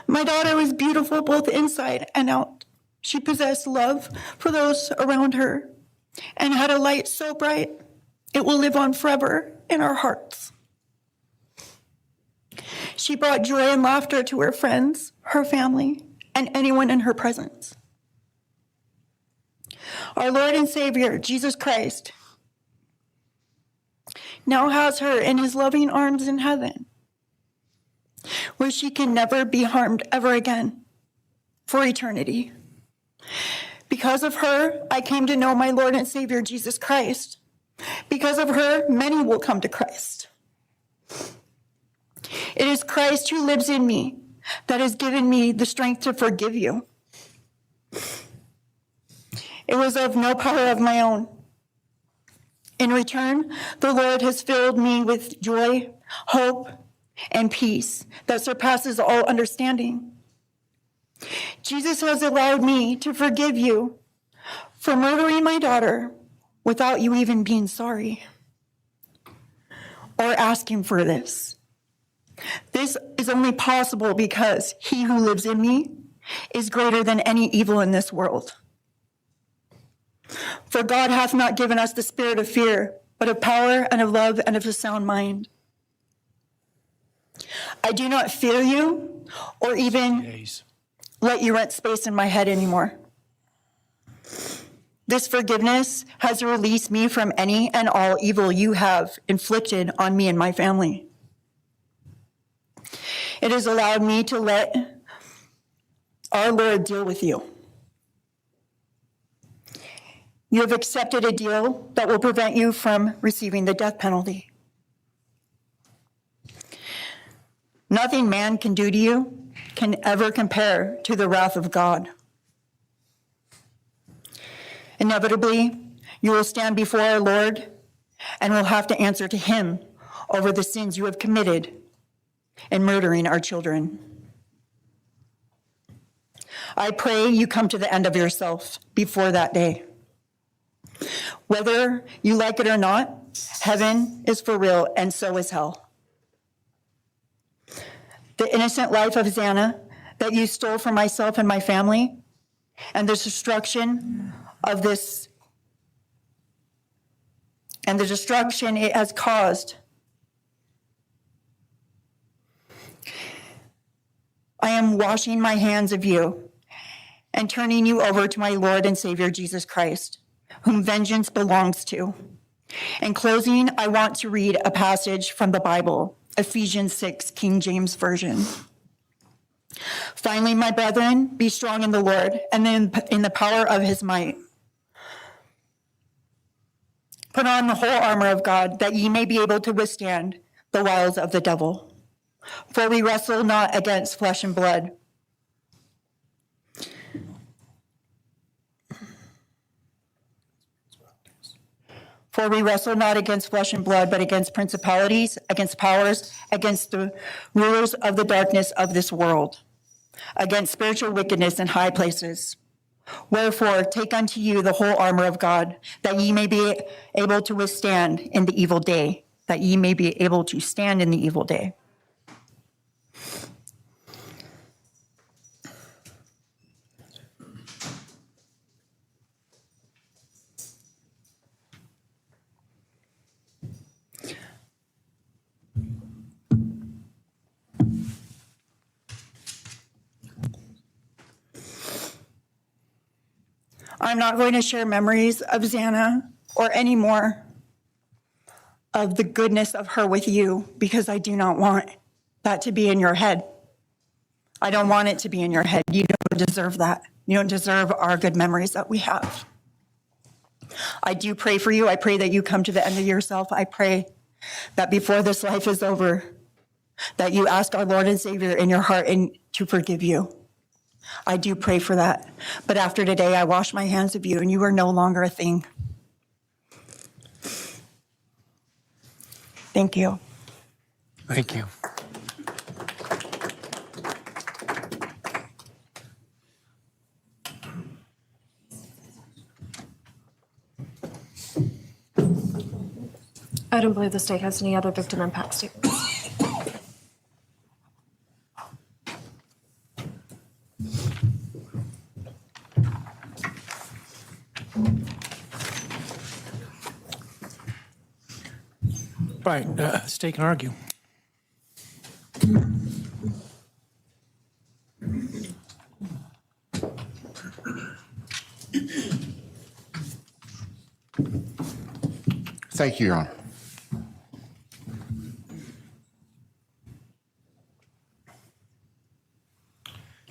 My daughter was beautiful both inside and out. She possessed love for those around her and had a light so bright it will live on forever in our hearts. She brought joy and laughter to her friends, her family, and anyone in her presence. Our Lord and Savior, Jesus Christ, now has her in his loving arms in heaven, where she can never be harmed ever again for eternity. Because of her, I came to know my Lord and Savior, Jesus Christ. Because of her, many will come to Christ. It is Christ who lives in me that has given me the strength to forgive you. It was of no power of my own. In return, the Lord has filled me with joy, hope, and peace that surpasses all understanding. Jesus has allowed me to forgive you for murdering my daughter without you even being sorry or asking for this. This is only possible because he who lives in me is greater than any evil in this world. For God hath not given us the spirit of fear, but of power and of love and of a sound mind. I do not fear you or even let you rent space in my head anymore. This forgiveness has released me from any and all evil you have inflicted on me and my family. It has allowed me to let our Lord deal with you. You have accepted a deal that will prevent you from receiving the death penalty. Nothing man can do to you can ever compare to the wrath of God. Inevitably, you will stand before our Lord and will have to answer to him over the sins you have committed in murdering our children. I pray you come to the end of yourself before that day. Whether you like it or not, heaven is for real, and so is hell. The innocent life of Xana that you stole from myself and my family, and the destruction of this, and the destruction it has caused. I am washing my hands of you and turning you over to my Lord and Savior, Jesus Christ, whom vengeance belongs to. In closing, I want to read a passage from the Bible, Ephesians 6, King James Version. Finally, my brethren, be strong in the Lord and in the power of his might. Put on the whole armor of God, that ye may be able to withstand the wiles of the devil. For we wrestle not against flesh and blood. For we wrestle not against flesh and blood, but against principalities, against powers, against the rulers of the darkness of this world, against spiritual wickedness in high places. Wherefore, take unto you the whole armor of God, that ye may be able to withstand in the evil day, that ye may be able to stand in the evil day. I'm not going to share memories of Xana or any more of the goodness of her with you, because I do not want that to be in your head. I don't want it to be in your head. You don't deserve that. You don't deserve our good memories that we have. I do pray for you. I pray that you come to the end of yourself. I pray that before this life is over, that you ask our Lord and Savior in your heart and to forgive you. I do pray for that. But after today, I wash my hands of you, and you are no longer a thing. Thank you. Thank you. I don't believe the state has any other victim impact statements. Right, state can argue. Thank you, Your Honor.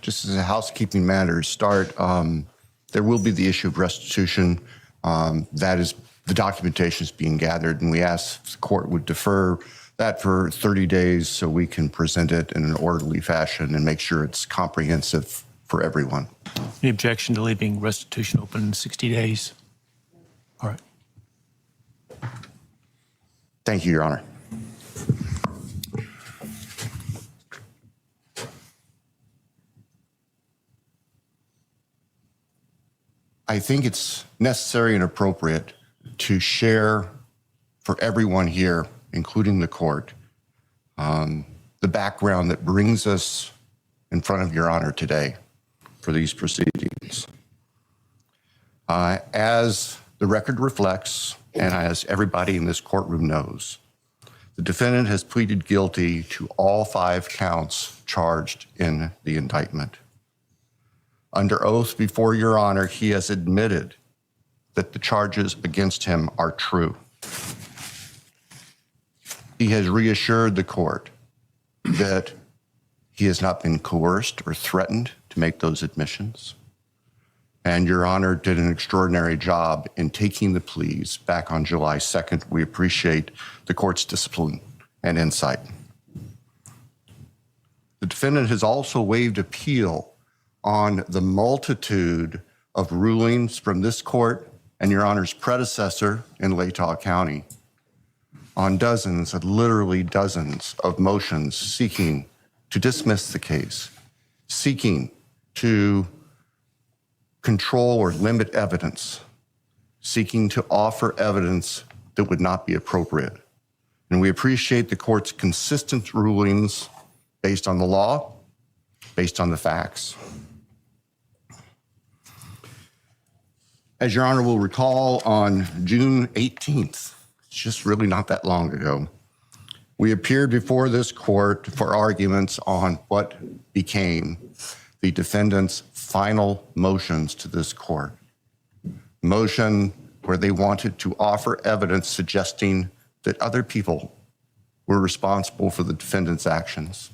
Just as a housekeeping matter to start, there will be the issue of restitution. That is, the documentation is being gathered, and we ask the court would defer that for 30 days so we can present it in an orderly fashion and make sure it's comprehensive for everyone. Any objection to leaving restitution open in 60 days? All right. Thank you, Your Honor. I think it's necessary and appropriate to share for everyone here, including the court, the background that brings us in front of Your Honor today for these proceedings. As the record reflects, and as everybody in this courtroom knows, the defendant has pleaded guilty to all 5 counts charged in the indictment. Under oath before Your Honor, he has admitted that the charges against him are true. He has reassured the court that he has not been coerced or threatened to make those admissions. And Your Honor did an extraordinary job in taking the pleas back on July 2nd. We appreciate the court's discipline and insight. The defendant has also waived appeal on the multitude of rulings from this court and Your Honor's predecessor in Latah County on dozens, literally dozens of motions seeking to dismiss the case, seeking to control or limit evidence, seeking to offer evidence that would not be appropriate. And we appreciate the court's consistent rulings based on the law, based on the facts. As Your Honor will recall, on June 18th, it's just really not that long ago, we appeared before this court for arguments on what became the defendant's final motions to this court. Motion where they wanted to offer evidence suggesting that other people were responsible for the defendant's actions,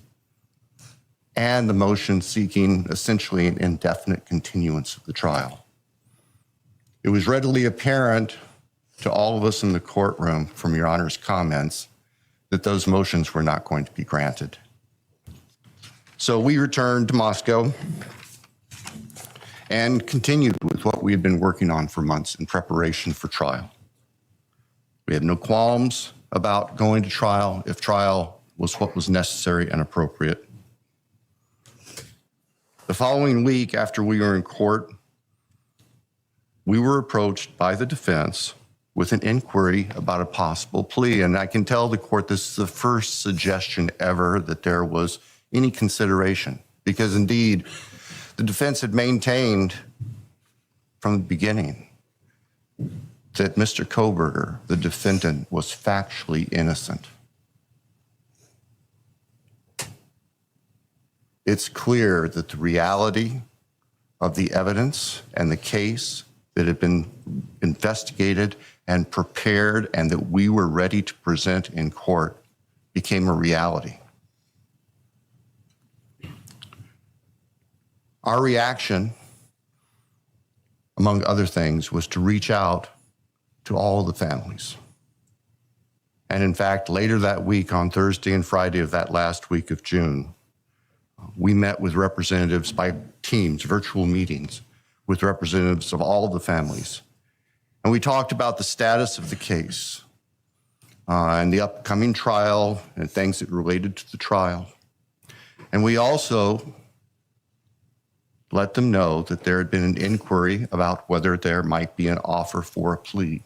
and the motion seeking essentially an indefinite continuance of the trial. It was readily apparent to all of us in the courtroom from Your Honor's comments that those motions were not going to be granted. So we returned to Moscow and continued with what we had been working on for months in preparation for trial. We had no qualms about going to trial if trial was what was necessary and appropriate. The following week, after we were in court, we were approached by the defense with an inquiry about a possible plea. And I can tell the court this is the first suggestion ever that there was any consideration, because indeed, the defense had maintained from the beginning that Mr. Kohberger, the defendant, was factually innocent. It's clear that the reality of the evidence and the case that had been investigated and prepared and that we were ready to present in court became a reality. Our reaction, among other things, was to reach out to all the families. And in fact, later that week, on Thursday and Friday of that last week of June, we met with representatives by teams, virtual meetings, with representatives of all of the families. And we talked about the status of the case and the upcoming trial and things that related to the trial. And we also let them know that there had been an inquiry about whether there might be an offer for a plea.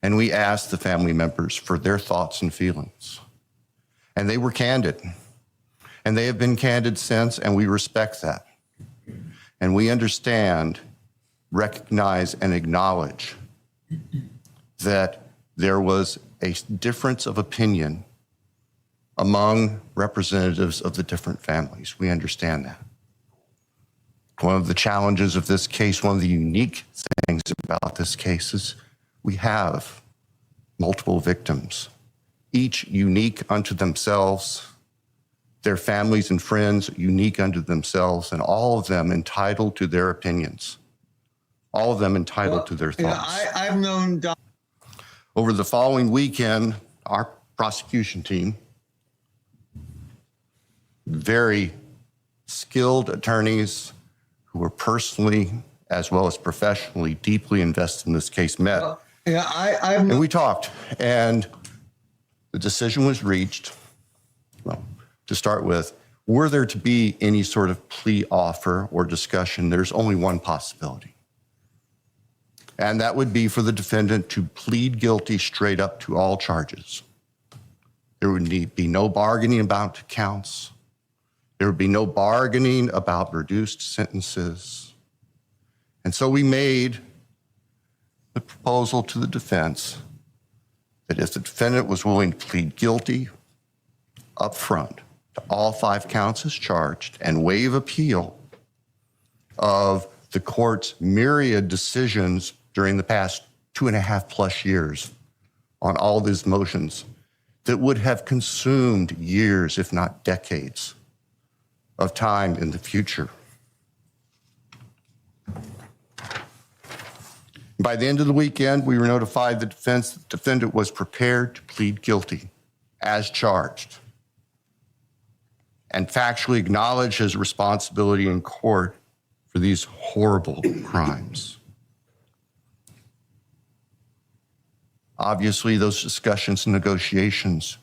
And we asked the family members for their thoughts and feelings. And they were candid. And they have been candid since, and we respect that. And we understand, recognize, and acknowledge that there was a difference of opinion among representatives of the different families. We understand that. One of the challenges of this case, one of the unique things about this case is we have multiple victims, each unique unto themselves, their families and friends unique unto themselves, and all of them entitled to their opinions, all of them entitled to their thoughts. I've known Over the following weekend, our prosecution team, very skilled attorneys who were personally as well as professionally deeply invested in this case, met. And we talked, and the decision was reached. Well, to start with, were there to be any sort of plea offer or discussion, there's only one possibility. And that would be for the defendant to plead guilty straight up to all charges. There would be no bargaining about counts. There would be no bargaining about reduced sentences. And so we made the proposal to the defense that if the defendant was willing to plead guilty up front to all 5 counts as charged and waive appeal of the court's myriad decisions during the past 2.5+ years on all these motions that would have consumed years, if not decades, of time in the future. By the end of the weekend, we were notified the defendant was prepared to plead guilty as charged and factually acknowledge his responsibility in court for these horrible crimes. Obviously, those discussions and negotiations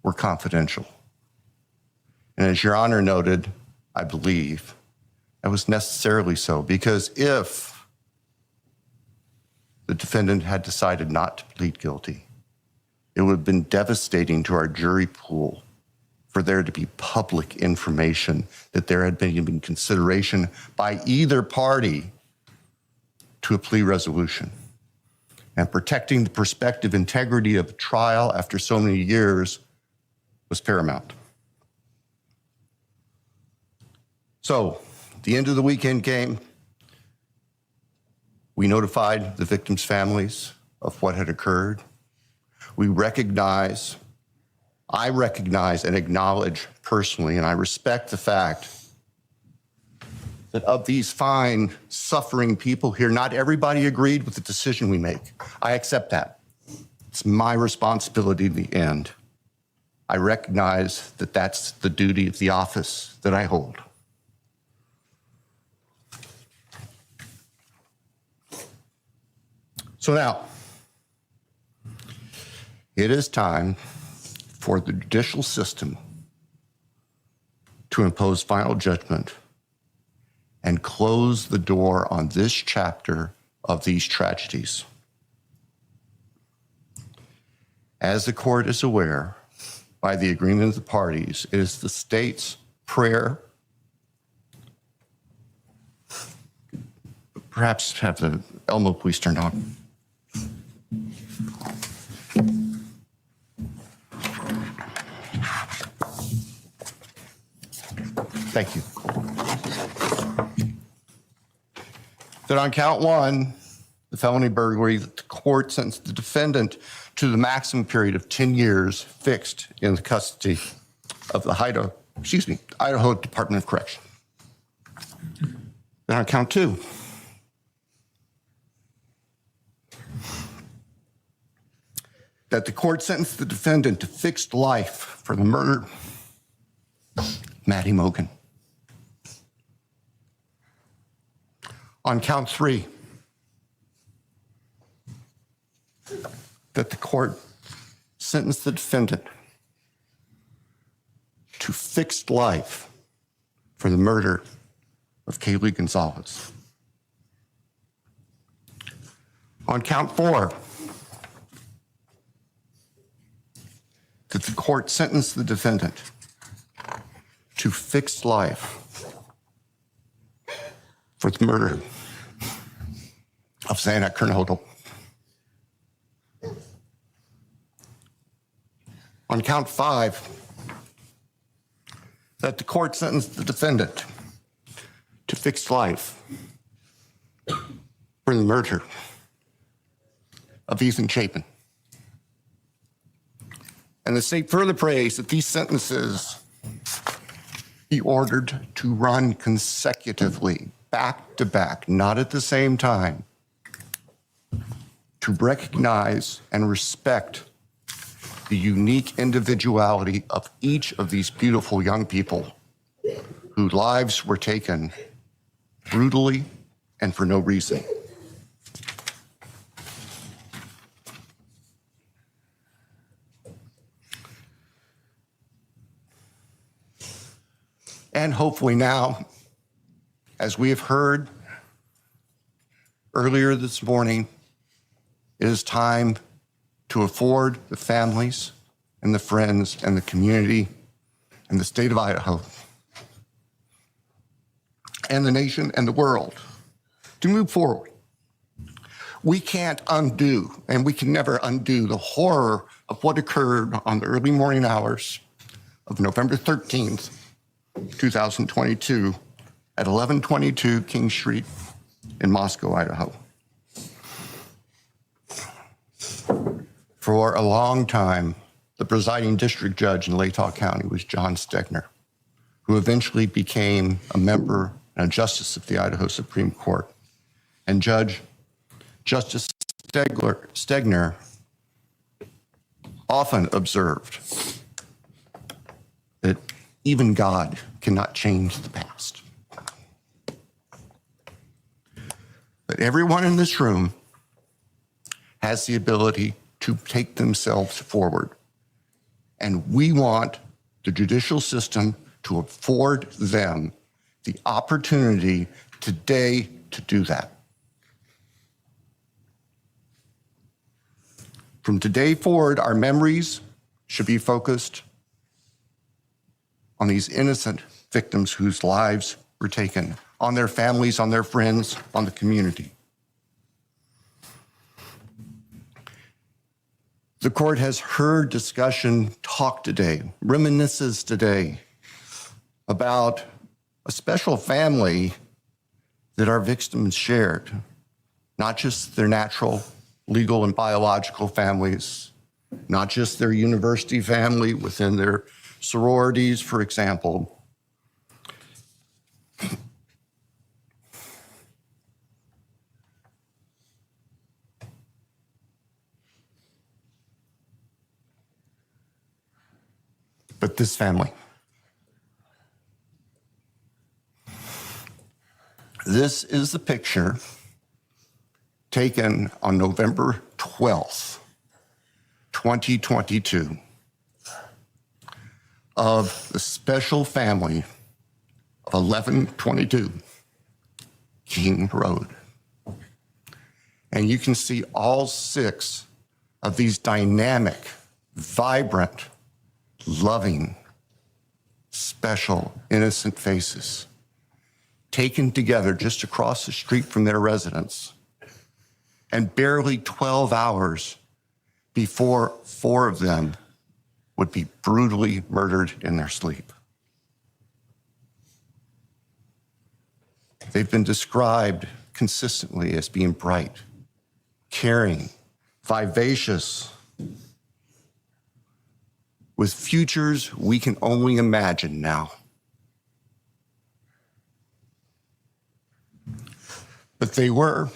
were confidential. And as Your Honor noted, I believe that was necessarily so, because if the defendant had decided not to plead guilty, it would have been devastating to our jury pool for there to be public information that there had been consideration by either party to a plea resolution. And protecting the prospective integrity of a trial after so many years was paramount. So, the end of the weekend came. We notified the victims' families of what had occurred. I recognize and acknowledge personally, and I respect the fact that of these fine, suffering people here, not everybody agreed with the decision we make. I accept that. It's my responsibility in the end. I recognize that that's the duty of the office that I hold. So now, it is time for the judicial system to impose final judgment and close the door on this chapter of these tragedies. As the court is aware, by the agreement of the parties, it is the state's prayer. Perhaps have the Elmo police turned on. Thank you. That on count one, the felony burglary, that the court sentenced the defendant to the maximum period of 10 years fixed in the custody of the Idaho Department of Correction. Then on count two, that the court sentenced the defendant to fixed life for the murder of Maddie Mogen. On count three, that the court sentenced the defendant to fixed life for the murder of Kaylee Gonzalez. On count four, that the court sentenced the defendant to fixed life for the murder of Xana Kernhodel. On count five, that the court sentenced the defendant to fixed life for the murder of Ethan Chapin. And the state further prays that these sentences be ordered to run consecutively, back to back, not at the same time, to recognize and respect the unique individuality of each of these beautiful young people whose lives were taken brutally and for no reason. And hopefully now, as we have heard earlier this morning, it is time to afford the families and the friends and the community and the state of Idaho and the nation and the world to move forward. We can't undo, and we can never undo, the horror of what occurred on the early morning hours of November 13th, 2022 at 1122 King Street in Moscow, Idaho. For a long time, the presiding district judge in Latah County was John Stegner, who eventually became a member and a justice of the Idaho Supreme Court. And Justice Stegner often observed that even God cannot change the past. But everyone in this room has the ability to take themselves forward. And we want the judicial system to afford them the opportunity today to do that. From today forward, our memories should be focused on these innocent victims whose lives were taken, on their families, on their friends, on the community. The court has heard discussion, talk today, reminiscences today about a special family that our victims shared, not just their natural, legal, and biological families, not just their university family within their sororities, for example. But this family. This is the picture taken on November 12th, 2022, of the special family of 1122 King Road. And you can see all 6 of these dynamic, vibrant, loving, special, innocent faces taken together just across the street from their residence, and barely 12 hours before 4 of them would be brutally murdered in their sleep. They've been described consistently as being bright, caring, vivacious, with futures we can only imagine now. But they were,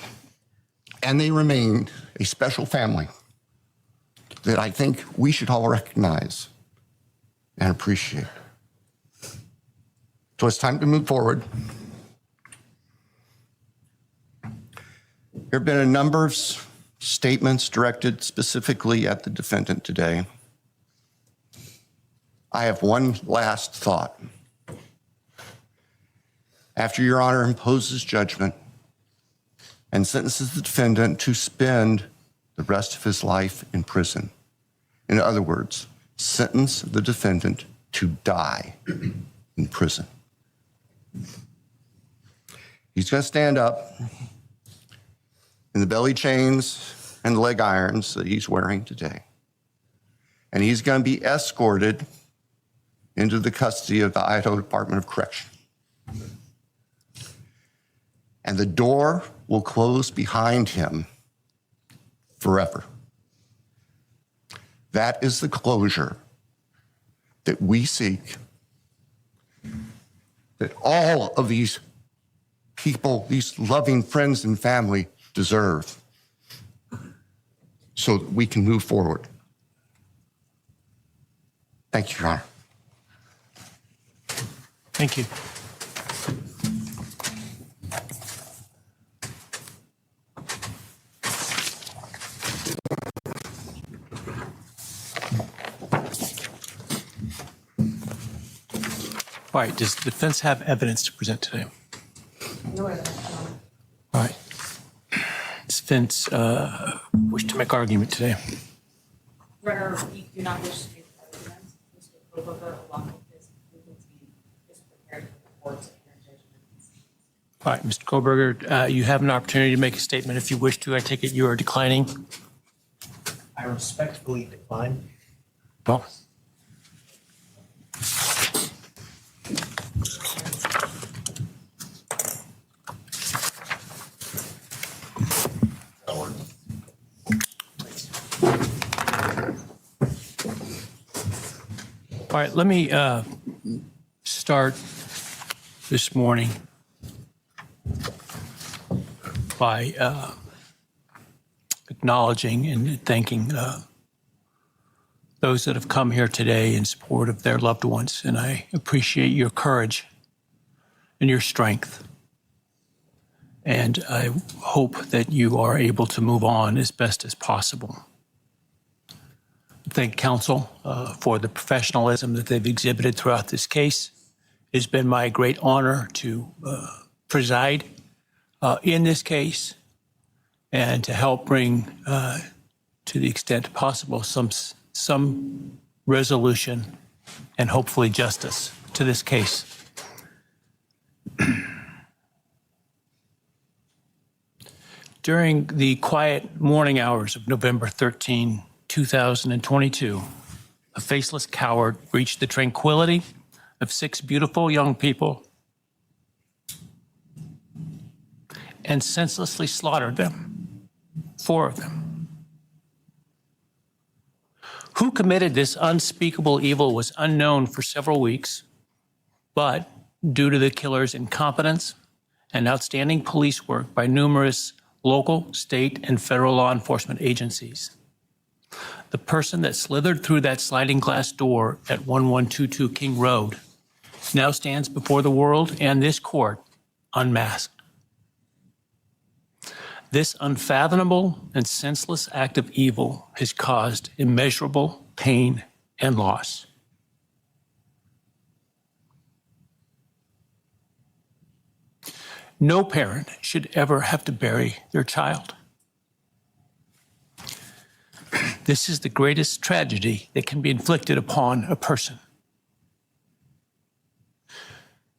and they remain, a special family that I think we should all recognize and appreciate. So it's time to move forward. There have been a number of statements directed specifically at the defendant today. I have one last thought. After Your Honor imposes judgment and sentences the defendant to spend the rest of his life in prison, in other words, sentence the defendant to die in prison, he's going to stand up in the belly chains and leg irons that he's wearing today, and he's going to be escorted into the custody of the Idaho Department of Correction. And the door will close behind him forever. That is the closure that we seek, that all of these people, these loving friends and family deserve, so that we can move forward. Thank you, Your Honor. Thank you. All right, does the defense have evidence to present today? No evidence. All right. Does defense wish to make argument today? Runner, we do not wish to make arguments. Mr. Kohberger, along with his legal team, is prepared for the court's apparent judgment. All right, Mr. Kohberger, you have an opportunity to make a statement if you wish to. I take it you are declining. I respectfully decline. Well. All right, let me start this morning by acknowledging and thanking those that have come here today in support of their loved ones. And I appreciate your courage and your strength. And I hope that you are able to move on as best as possible. thank counsel for the professionalism that they've exhibited throughout this case. It's been my great honor to preside in this case and to help bring, to the extent possible, some resolution and hopefully justice to this case. During the quiet morning hours of November 13, 2022, a faceless coward breached the tranquility of 6 beautiful young people and senselessly slaughtered them, 4 of them. Who committed this unspeakable evil was unknown for several weeks, but due to the killer's incompetence and outstanding police work by numerous local, state, and federal law enforcement agencies, the person that slithered through that sliding glass door at 1122 King Road now stands before the world and this court unmasked. This unfathomable and senseless act of evil has caused immeasurable pain and loss. No parent should ever have to bury their child. This is the greatest tragedy that can be inflicted upon a person.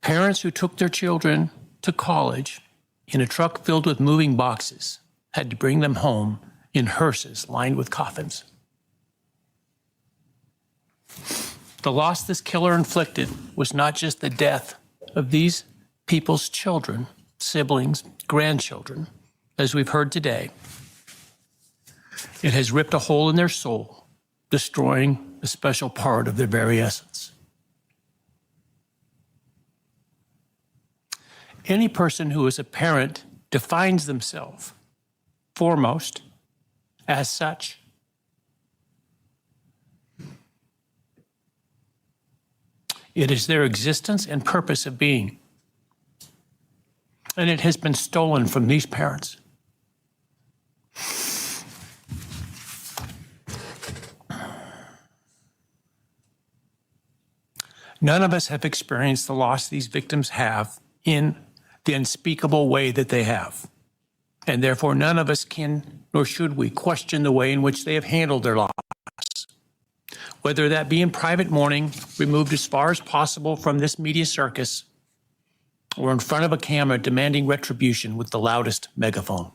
Parents who took their children to college in a truck filled with moving boxes had to bring them home in hearses lined with coffins. The loss this killer inflicted was not just the death of these people's children, siblings, grandchildren, as we've heard today. It has ripped a hole in their soul, destroying a special part of their very essence. Any person who is a parent defines themselves foremost as such. It is their existence and purpose of being. And it has been stolen from these parents. None of us have experienced the loss these victims have in the unspeakable way that they have. And therefore, none of us can, nor should we, question the way in which they have handled their loss. Whether that be in private mourning, removed as far as possible from this media circus, or in front of a camera demanding retribution with the loudest megaphone.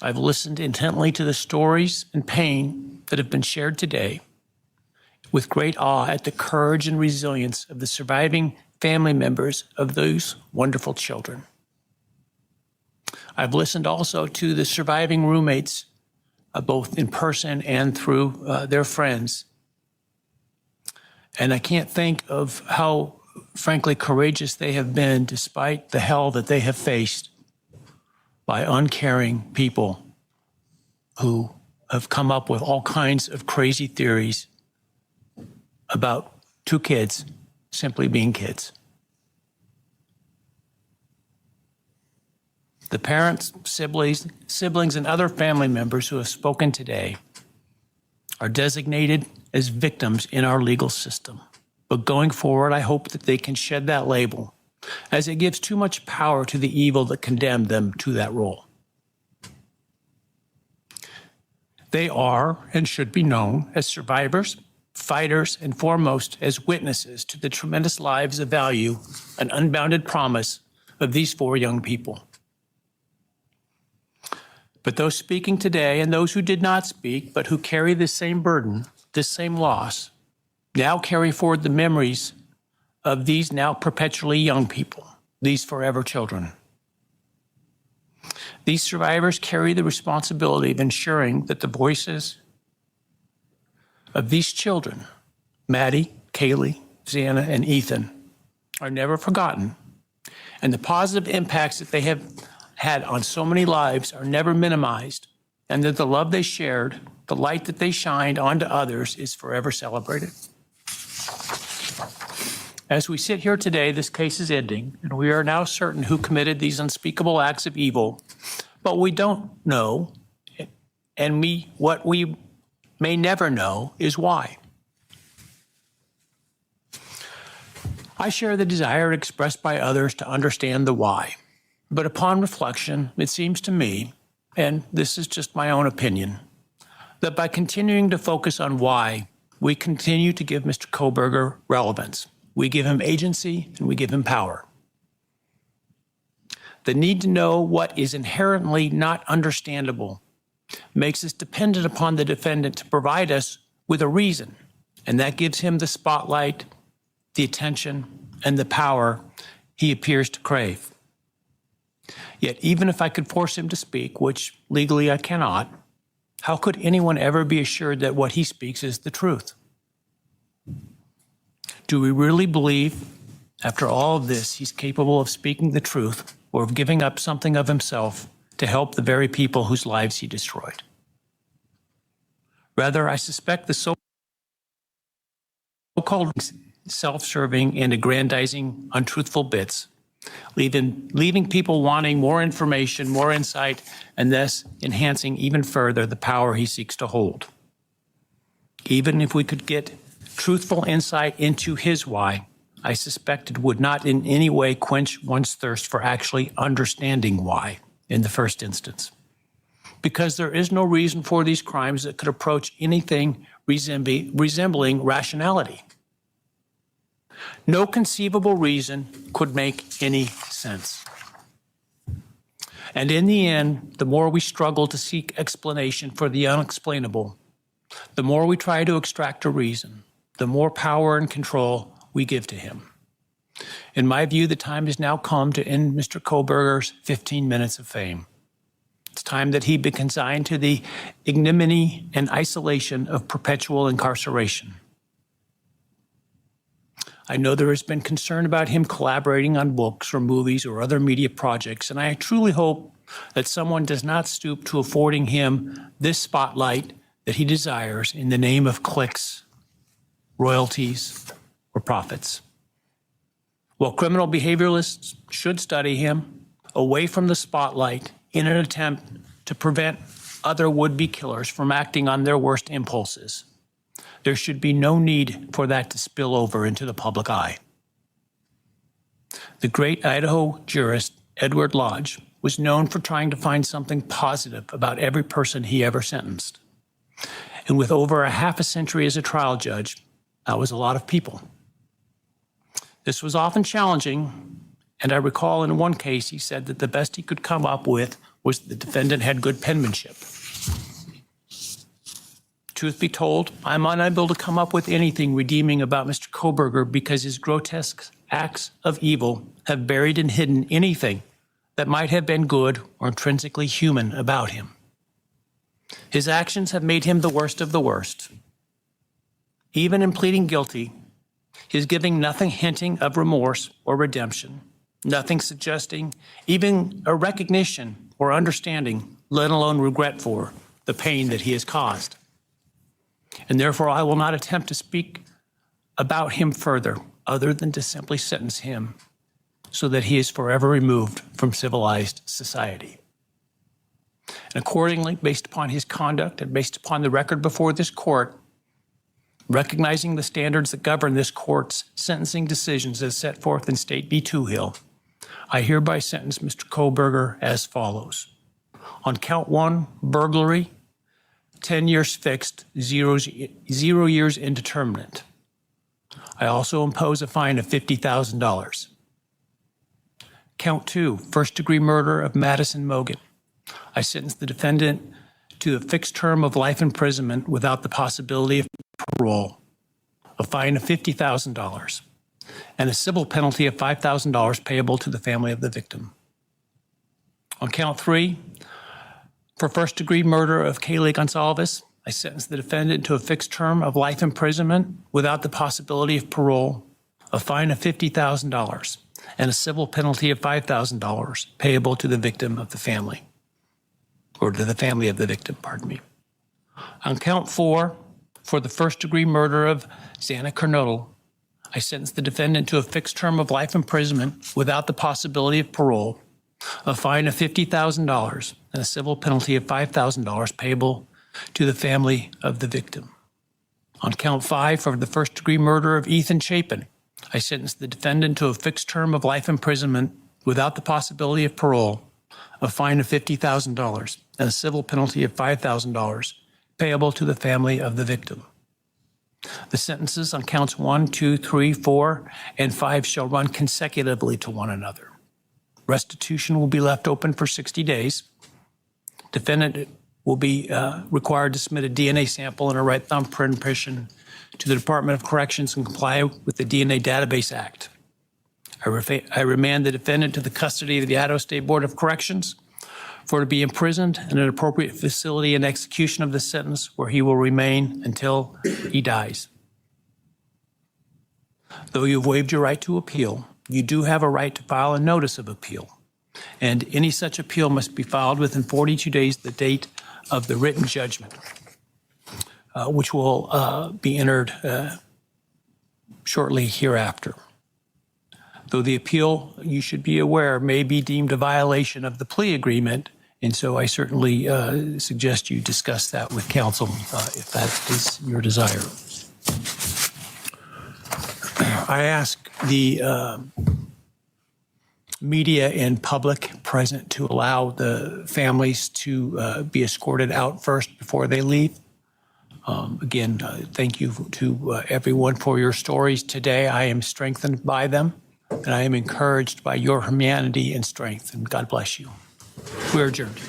I've listened intently to the stories and pain that have been shared today, with great awe at the courage and resilience of the surviving family members of those wonderful children. I've listened also to the surviving roommates, both in person and through their friends. And I can't think of how, frankly, courageous they have been despite the hell that they have faced by uncaring people who have come up with all kinds of crazy theories about 2 kids simply being kids. The parents, siblings, and other family members who have spoken today are designated as victims in our legal system. But going forward, I hope that they can shed that label, as it gives too much power to the evil that condemned them to that role. They are and should be known as survivors, fighters, and foremost as witnesses to the tremendous lives of value and unbounded promise of these 4 young people. But those speaking today and those who did not speak, but who carry this same burden, this same loss, now carry forward the memories of these now perpetually young people, these forever children. These survivors carry the responsibility of ensuring that the voices of these children, Maddie, Kaylee, Xana, and Ethan, are never forgotten, and the positive impacts that they have had on so many lives are never minimized, and that the love they shared, the light that they shined onto others is forever celebrated. As we sit here today, this case is ending, and we are now certain who committed these unspeakable acts of evil, but we don't know, and what we may never know is why. I share the desire expressed by others to understand the why. But upon reflection, it seems to me, and this is just my own opinion, that by continuing to focus on why, we continue to give Mr. Kohberger relevance. We give him agency and we give him power. The need to know what is inherently not understandable makes us dependent upon the defendant to provide us with a reason, and that gives him the spotlight, the attention, and the power he appears to crave. Yet even if I could force him to speak, which legally I cannot, how could anyone ever be assured that what he speaks is the truth? Do we really believe, after all of this, he's capable of speaking the truth or of giving up something of himself to help the very people whose lives he destroyed? Rather, I suspect the so-called self-serving and aggrandizing untruthful bits, leaving people wanting more information, more insight, and thus enhancing even further the power he seeks to hold. Even if we could get truthful insight into his why, I suspect it would not in any way quench one's thirst for actually understanding why in the first instance. Because there is no reason for these crimes that could approach anything resembling rationality. No conceivable reason could make any sense. And in the end, the more we struggle to seek explanation for the unexplainable, the more we try to extract a reason, the more power and control we give to him. In my view, the time has now come to end Mr. Kohberger's 15 minutes of fame. It's time that he be consigned to the ignominy and isolation of perpetual incarceration. I know there has been concern about him collaborating on books or movies or other media projects, and I truly hope that someone does not stoop to affording him this spotlight that he desires in the name of clicks, royalties, or profits. While criminal behavioralists should study him away from the spotlight in an attempt to prevent other would-be killers from acting on their worst impulses, there should be no need for that to spill over into the public eye. The great Idaho jurist Edward Lodge was known for trying to find something positive about every person he ever sentenced. And with over a half a century as a trial judge, that was a lot of people. This was often challenging, and I recall in one case he said that the best he could come up with was the defendant had good penmanship. Truth be told, I'm unable to come up with anything redeeming about Mr. Kohberger because his grotesque acts of evil have buried and hidden anything that might have been good or intrinsically human about him. His actions have made him the worst of the worst. Even in pleading guilty, his giving nothing hinting of remorse or redemption, nothing suggesting even a recognition or understanding, let alone regret for the pain that he has caused. And therefore, I will not attempt to speak about him further, other than to simply sentence him so that he is forever removed from civilized society. And accordingly, based upon his conduct and based upon the record before this court, recognizing the standards that govern this court's sentencing decisions as set forth in State v. Toohill, I hereby sentence Mr. Kohberger as follows. On count 1, burglary, 10 years fixed, 0 years indeterminate. I also impose a fine of $50,000. Count 2, first-degree murder of Madison Mogan. I sentence the defendant to a fixed term of life imprisonment without the possibility of parole, a fine of $50,000, and a civil penalty of $5,000 payable to the family of the victim. On count 3, for first-degree murder of Kaylee Gonzalez, I sentence the defendant to a fixed term of life imprisonment without the possibility of parole, a fine of $50,000, and a civil penalty of $5,000 payable to the victim of the family, or to the family of the victim, pardon me. On count 4, for the first-degree murder of Xana Kernodle, I sentence the defendant to a fixed term of life imprisonment without the possibility of parole, a fine of $50,000, and a civil penalty of $5,000 payable to the family of the victim. On count 5 for the first-degree murder of Ethan Chapin, I sentenced the defendant to a fixed term of life imprisonment without the possibility of parole, a fine of $50,000, and a civil penalty of $5,000 payable to the family of the victim. The sentences on counts 1, 2, 3, 4, and 5 shall run consecutively to one another. Restitution will be left open for 60 days. Defendant will be required to submit a DNA sample and a right thumbprint impression to the Department of Corrections and comply with the DNA Database Act. I remand the defendant to the custody of the Idaho State Board of Corrections for to be imprisoned in an appropriate facility in execution of the sentence where he will remain until he dies. Though you have waived your right to appeal, you do have a right to file a notice of appeal, and any such appeal must be filed within 42 days of the date of the written judgment, which will be entered shortly hereafter. Though the appeal, you should be aware, may be deemed a violation of the plea agreement, and so I certainly suggest you discuss that with counsel if that is your desire. I ask the media and public present to allow the families to be escorted out first before they leave. Again, thank you to everyone for your stories today. I am strengthened by them, and I am encouraged by your humanity and strength, and God bless you. We're adjourned.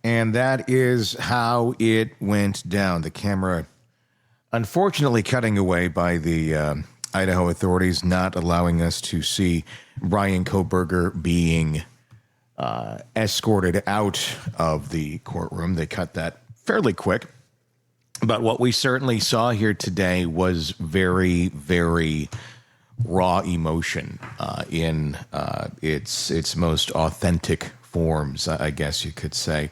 And that is how it went down. The camera, unfortunately, cutting away by the Idaho authorities, not allowing us to see Bryan Kohberger being escorted out of the courtroom. They cut that fairly quick. But what we certainly saw here today was very, very raw emotion in its most authentic forms, I guess you could say.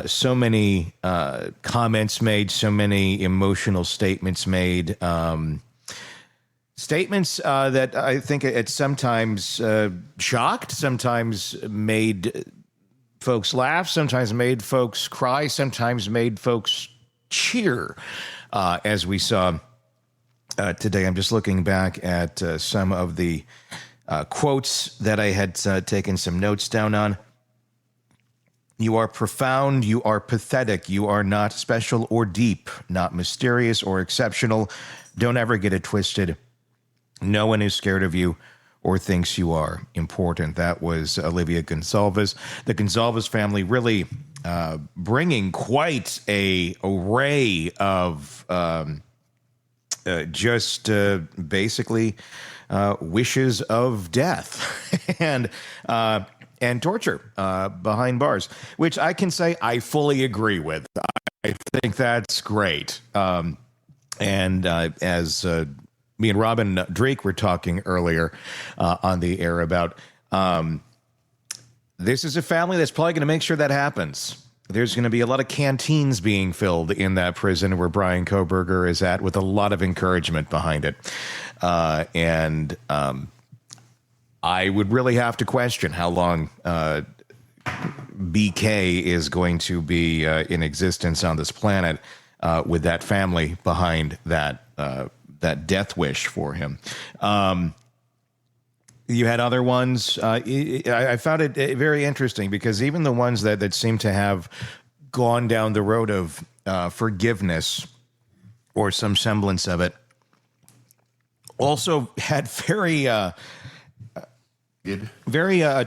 So many comments made, so many emotional statements made, statements that I think it sometimes shocked, sometimes made folks laugh, sometimes made folks cry, sometimes made folks cheer, as we saw today. I'm just looking back at some of the quotes that I had taken some notes down on. You are profound, you are pathetic, you are not special or deep, not mysterious or exceptional. Don't ever get it twisted. No one is scared of you or thinks you are important. That was Olivia Gonsalves. The Gonsalves family really bringing quite a array of basically wishes of death and torture behind bars, which I can say I fully agree with. I think that's great. As me and Robin Drake were talking earlier on the air about, this is a family that's probably going to make sure that happens. There's going to be a lot of canteens being filled in that prison where Bryan Kohberger is at, with a lot of encouragement behind it. I would really have to question how long BK is going to be in existence on this planet with that family behind that death wish for him. You had other ones. I found it very interesting because even the ones that seem to have gone down the road of forgiveness or some semblance of it also had very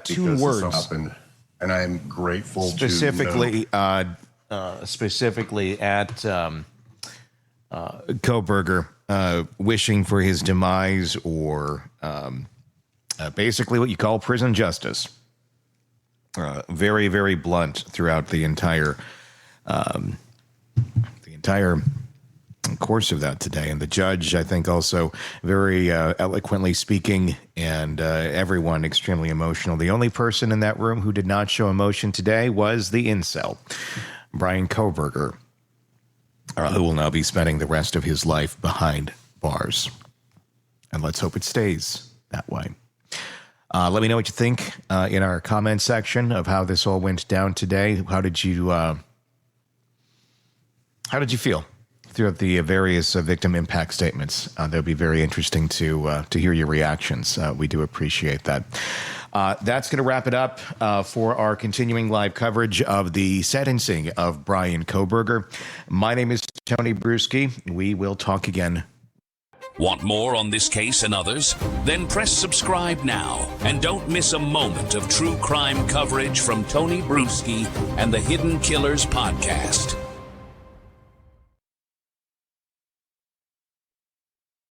two words. Happened, and I'm grateful specifically at Kohberger wishing for his demise, or basically what you call prison justice. Very, very blunt throughout the entire course of that today. And the judge, I think, also very eloquently speaking, and everyone extremely emotional. The only person in that room who did not show emotion today was the incel, Bryan Kohberger, who will now be spending the rest of his life behind bars. And let's hope it stays that way. Let me know what you think in our comment section of how this all went down today. How did you feel throughout the various victim impact statements? That would be very interesting to hear your reactions. We do appreciate that. That's going to wrap it up for our continuing live coverage of the sentencing of Bryan Kohberger. My name is Tony Brueski. We will talk again. Want more on this case and others? Then press subscribe now and don't miss a moment of true crime coverage from Tony Brueski and the Hidden Killers podcast.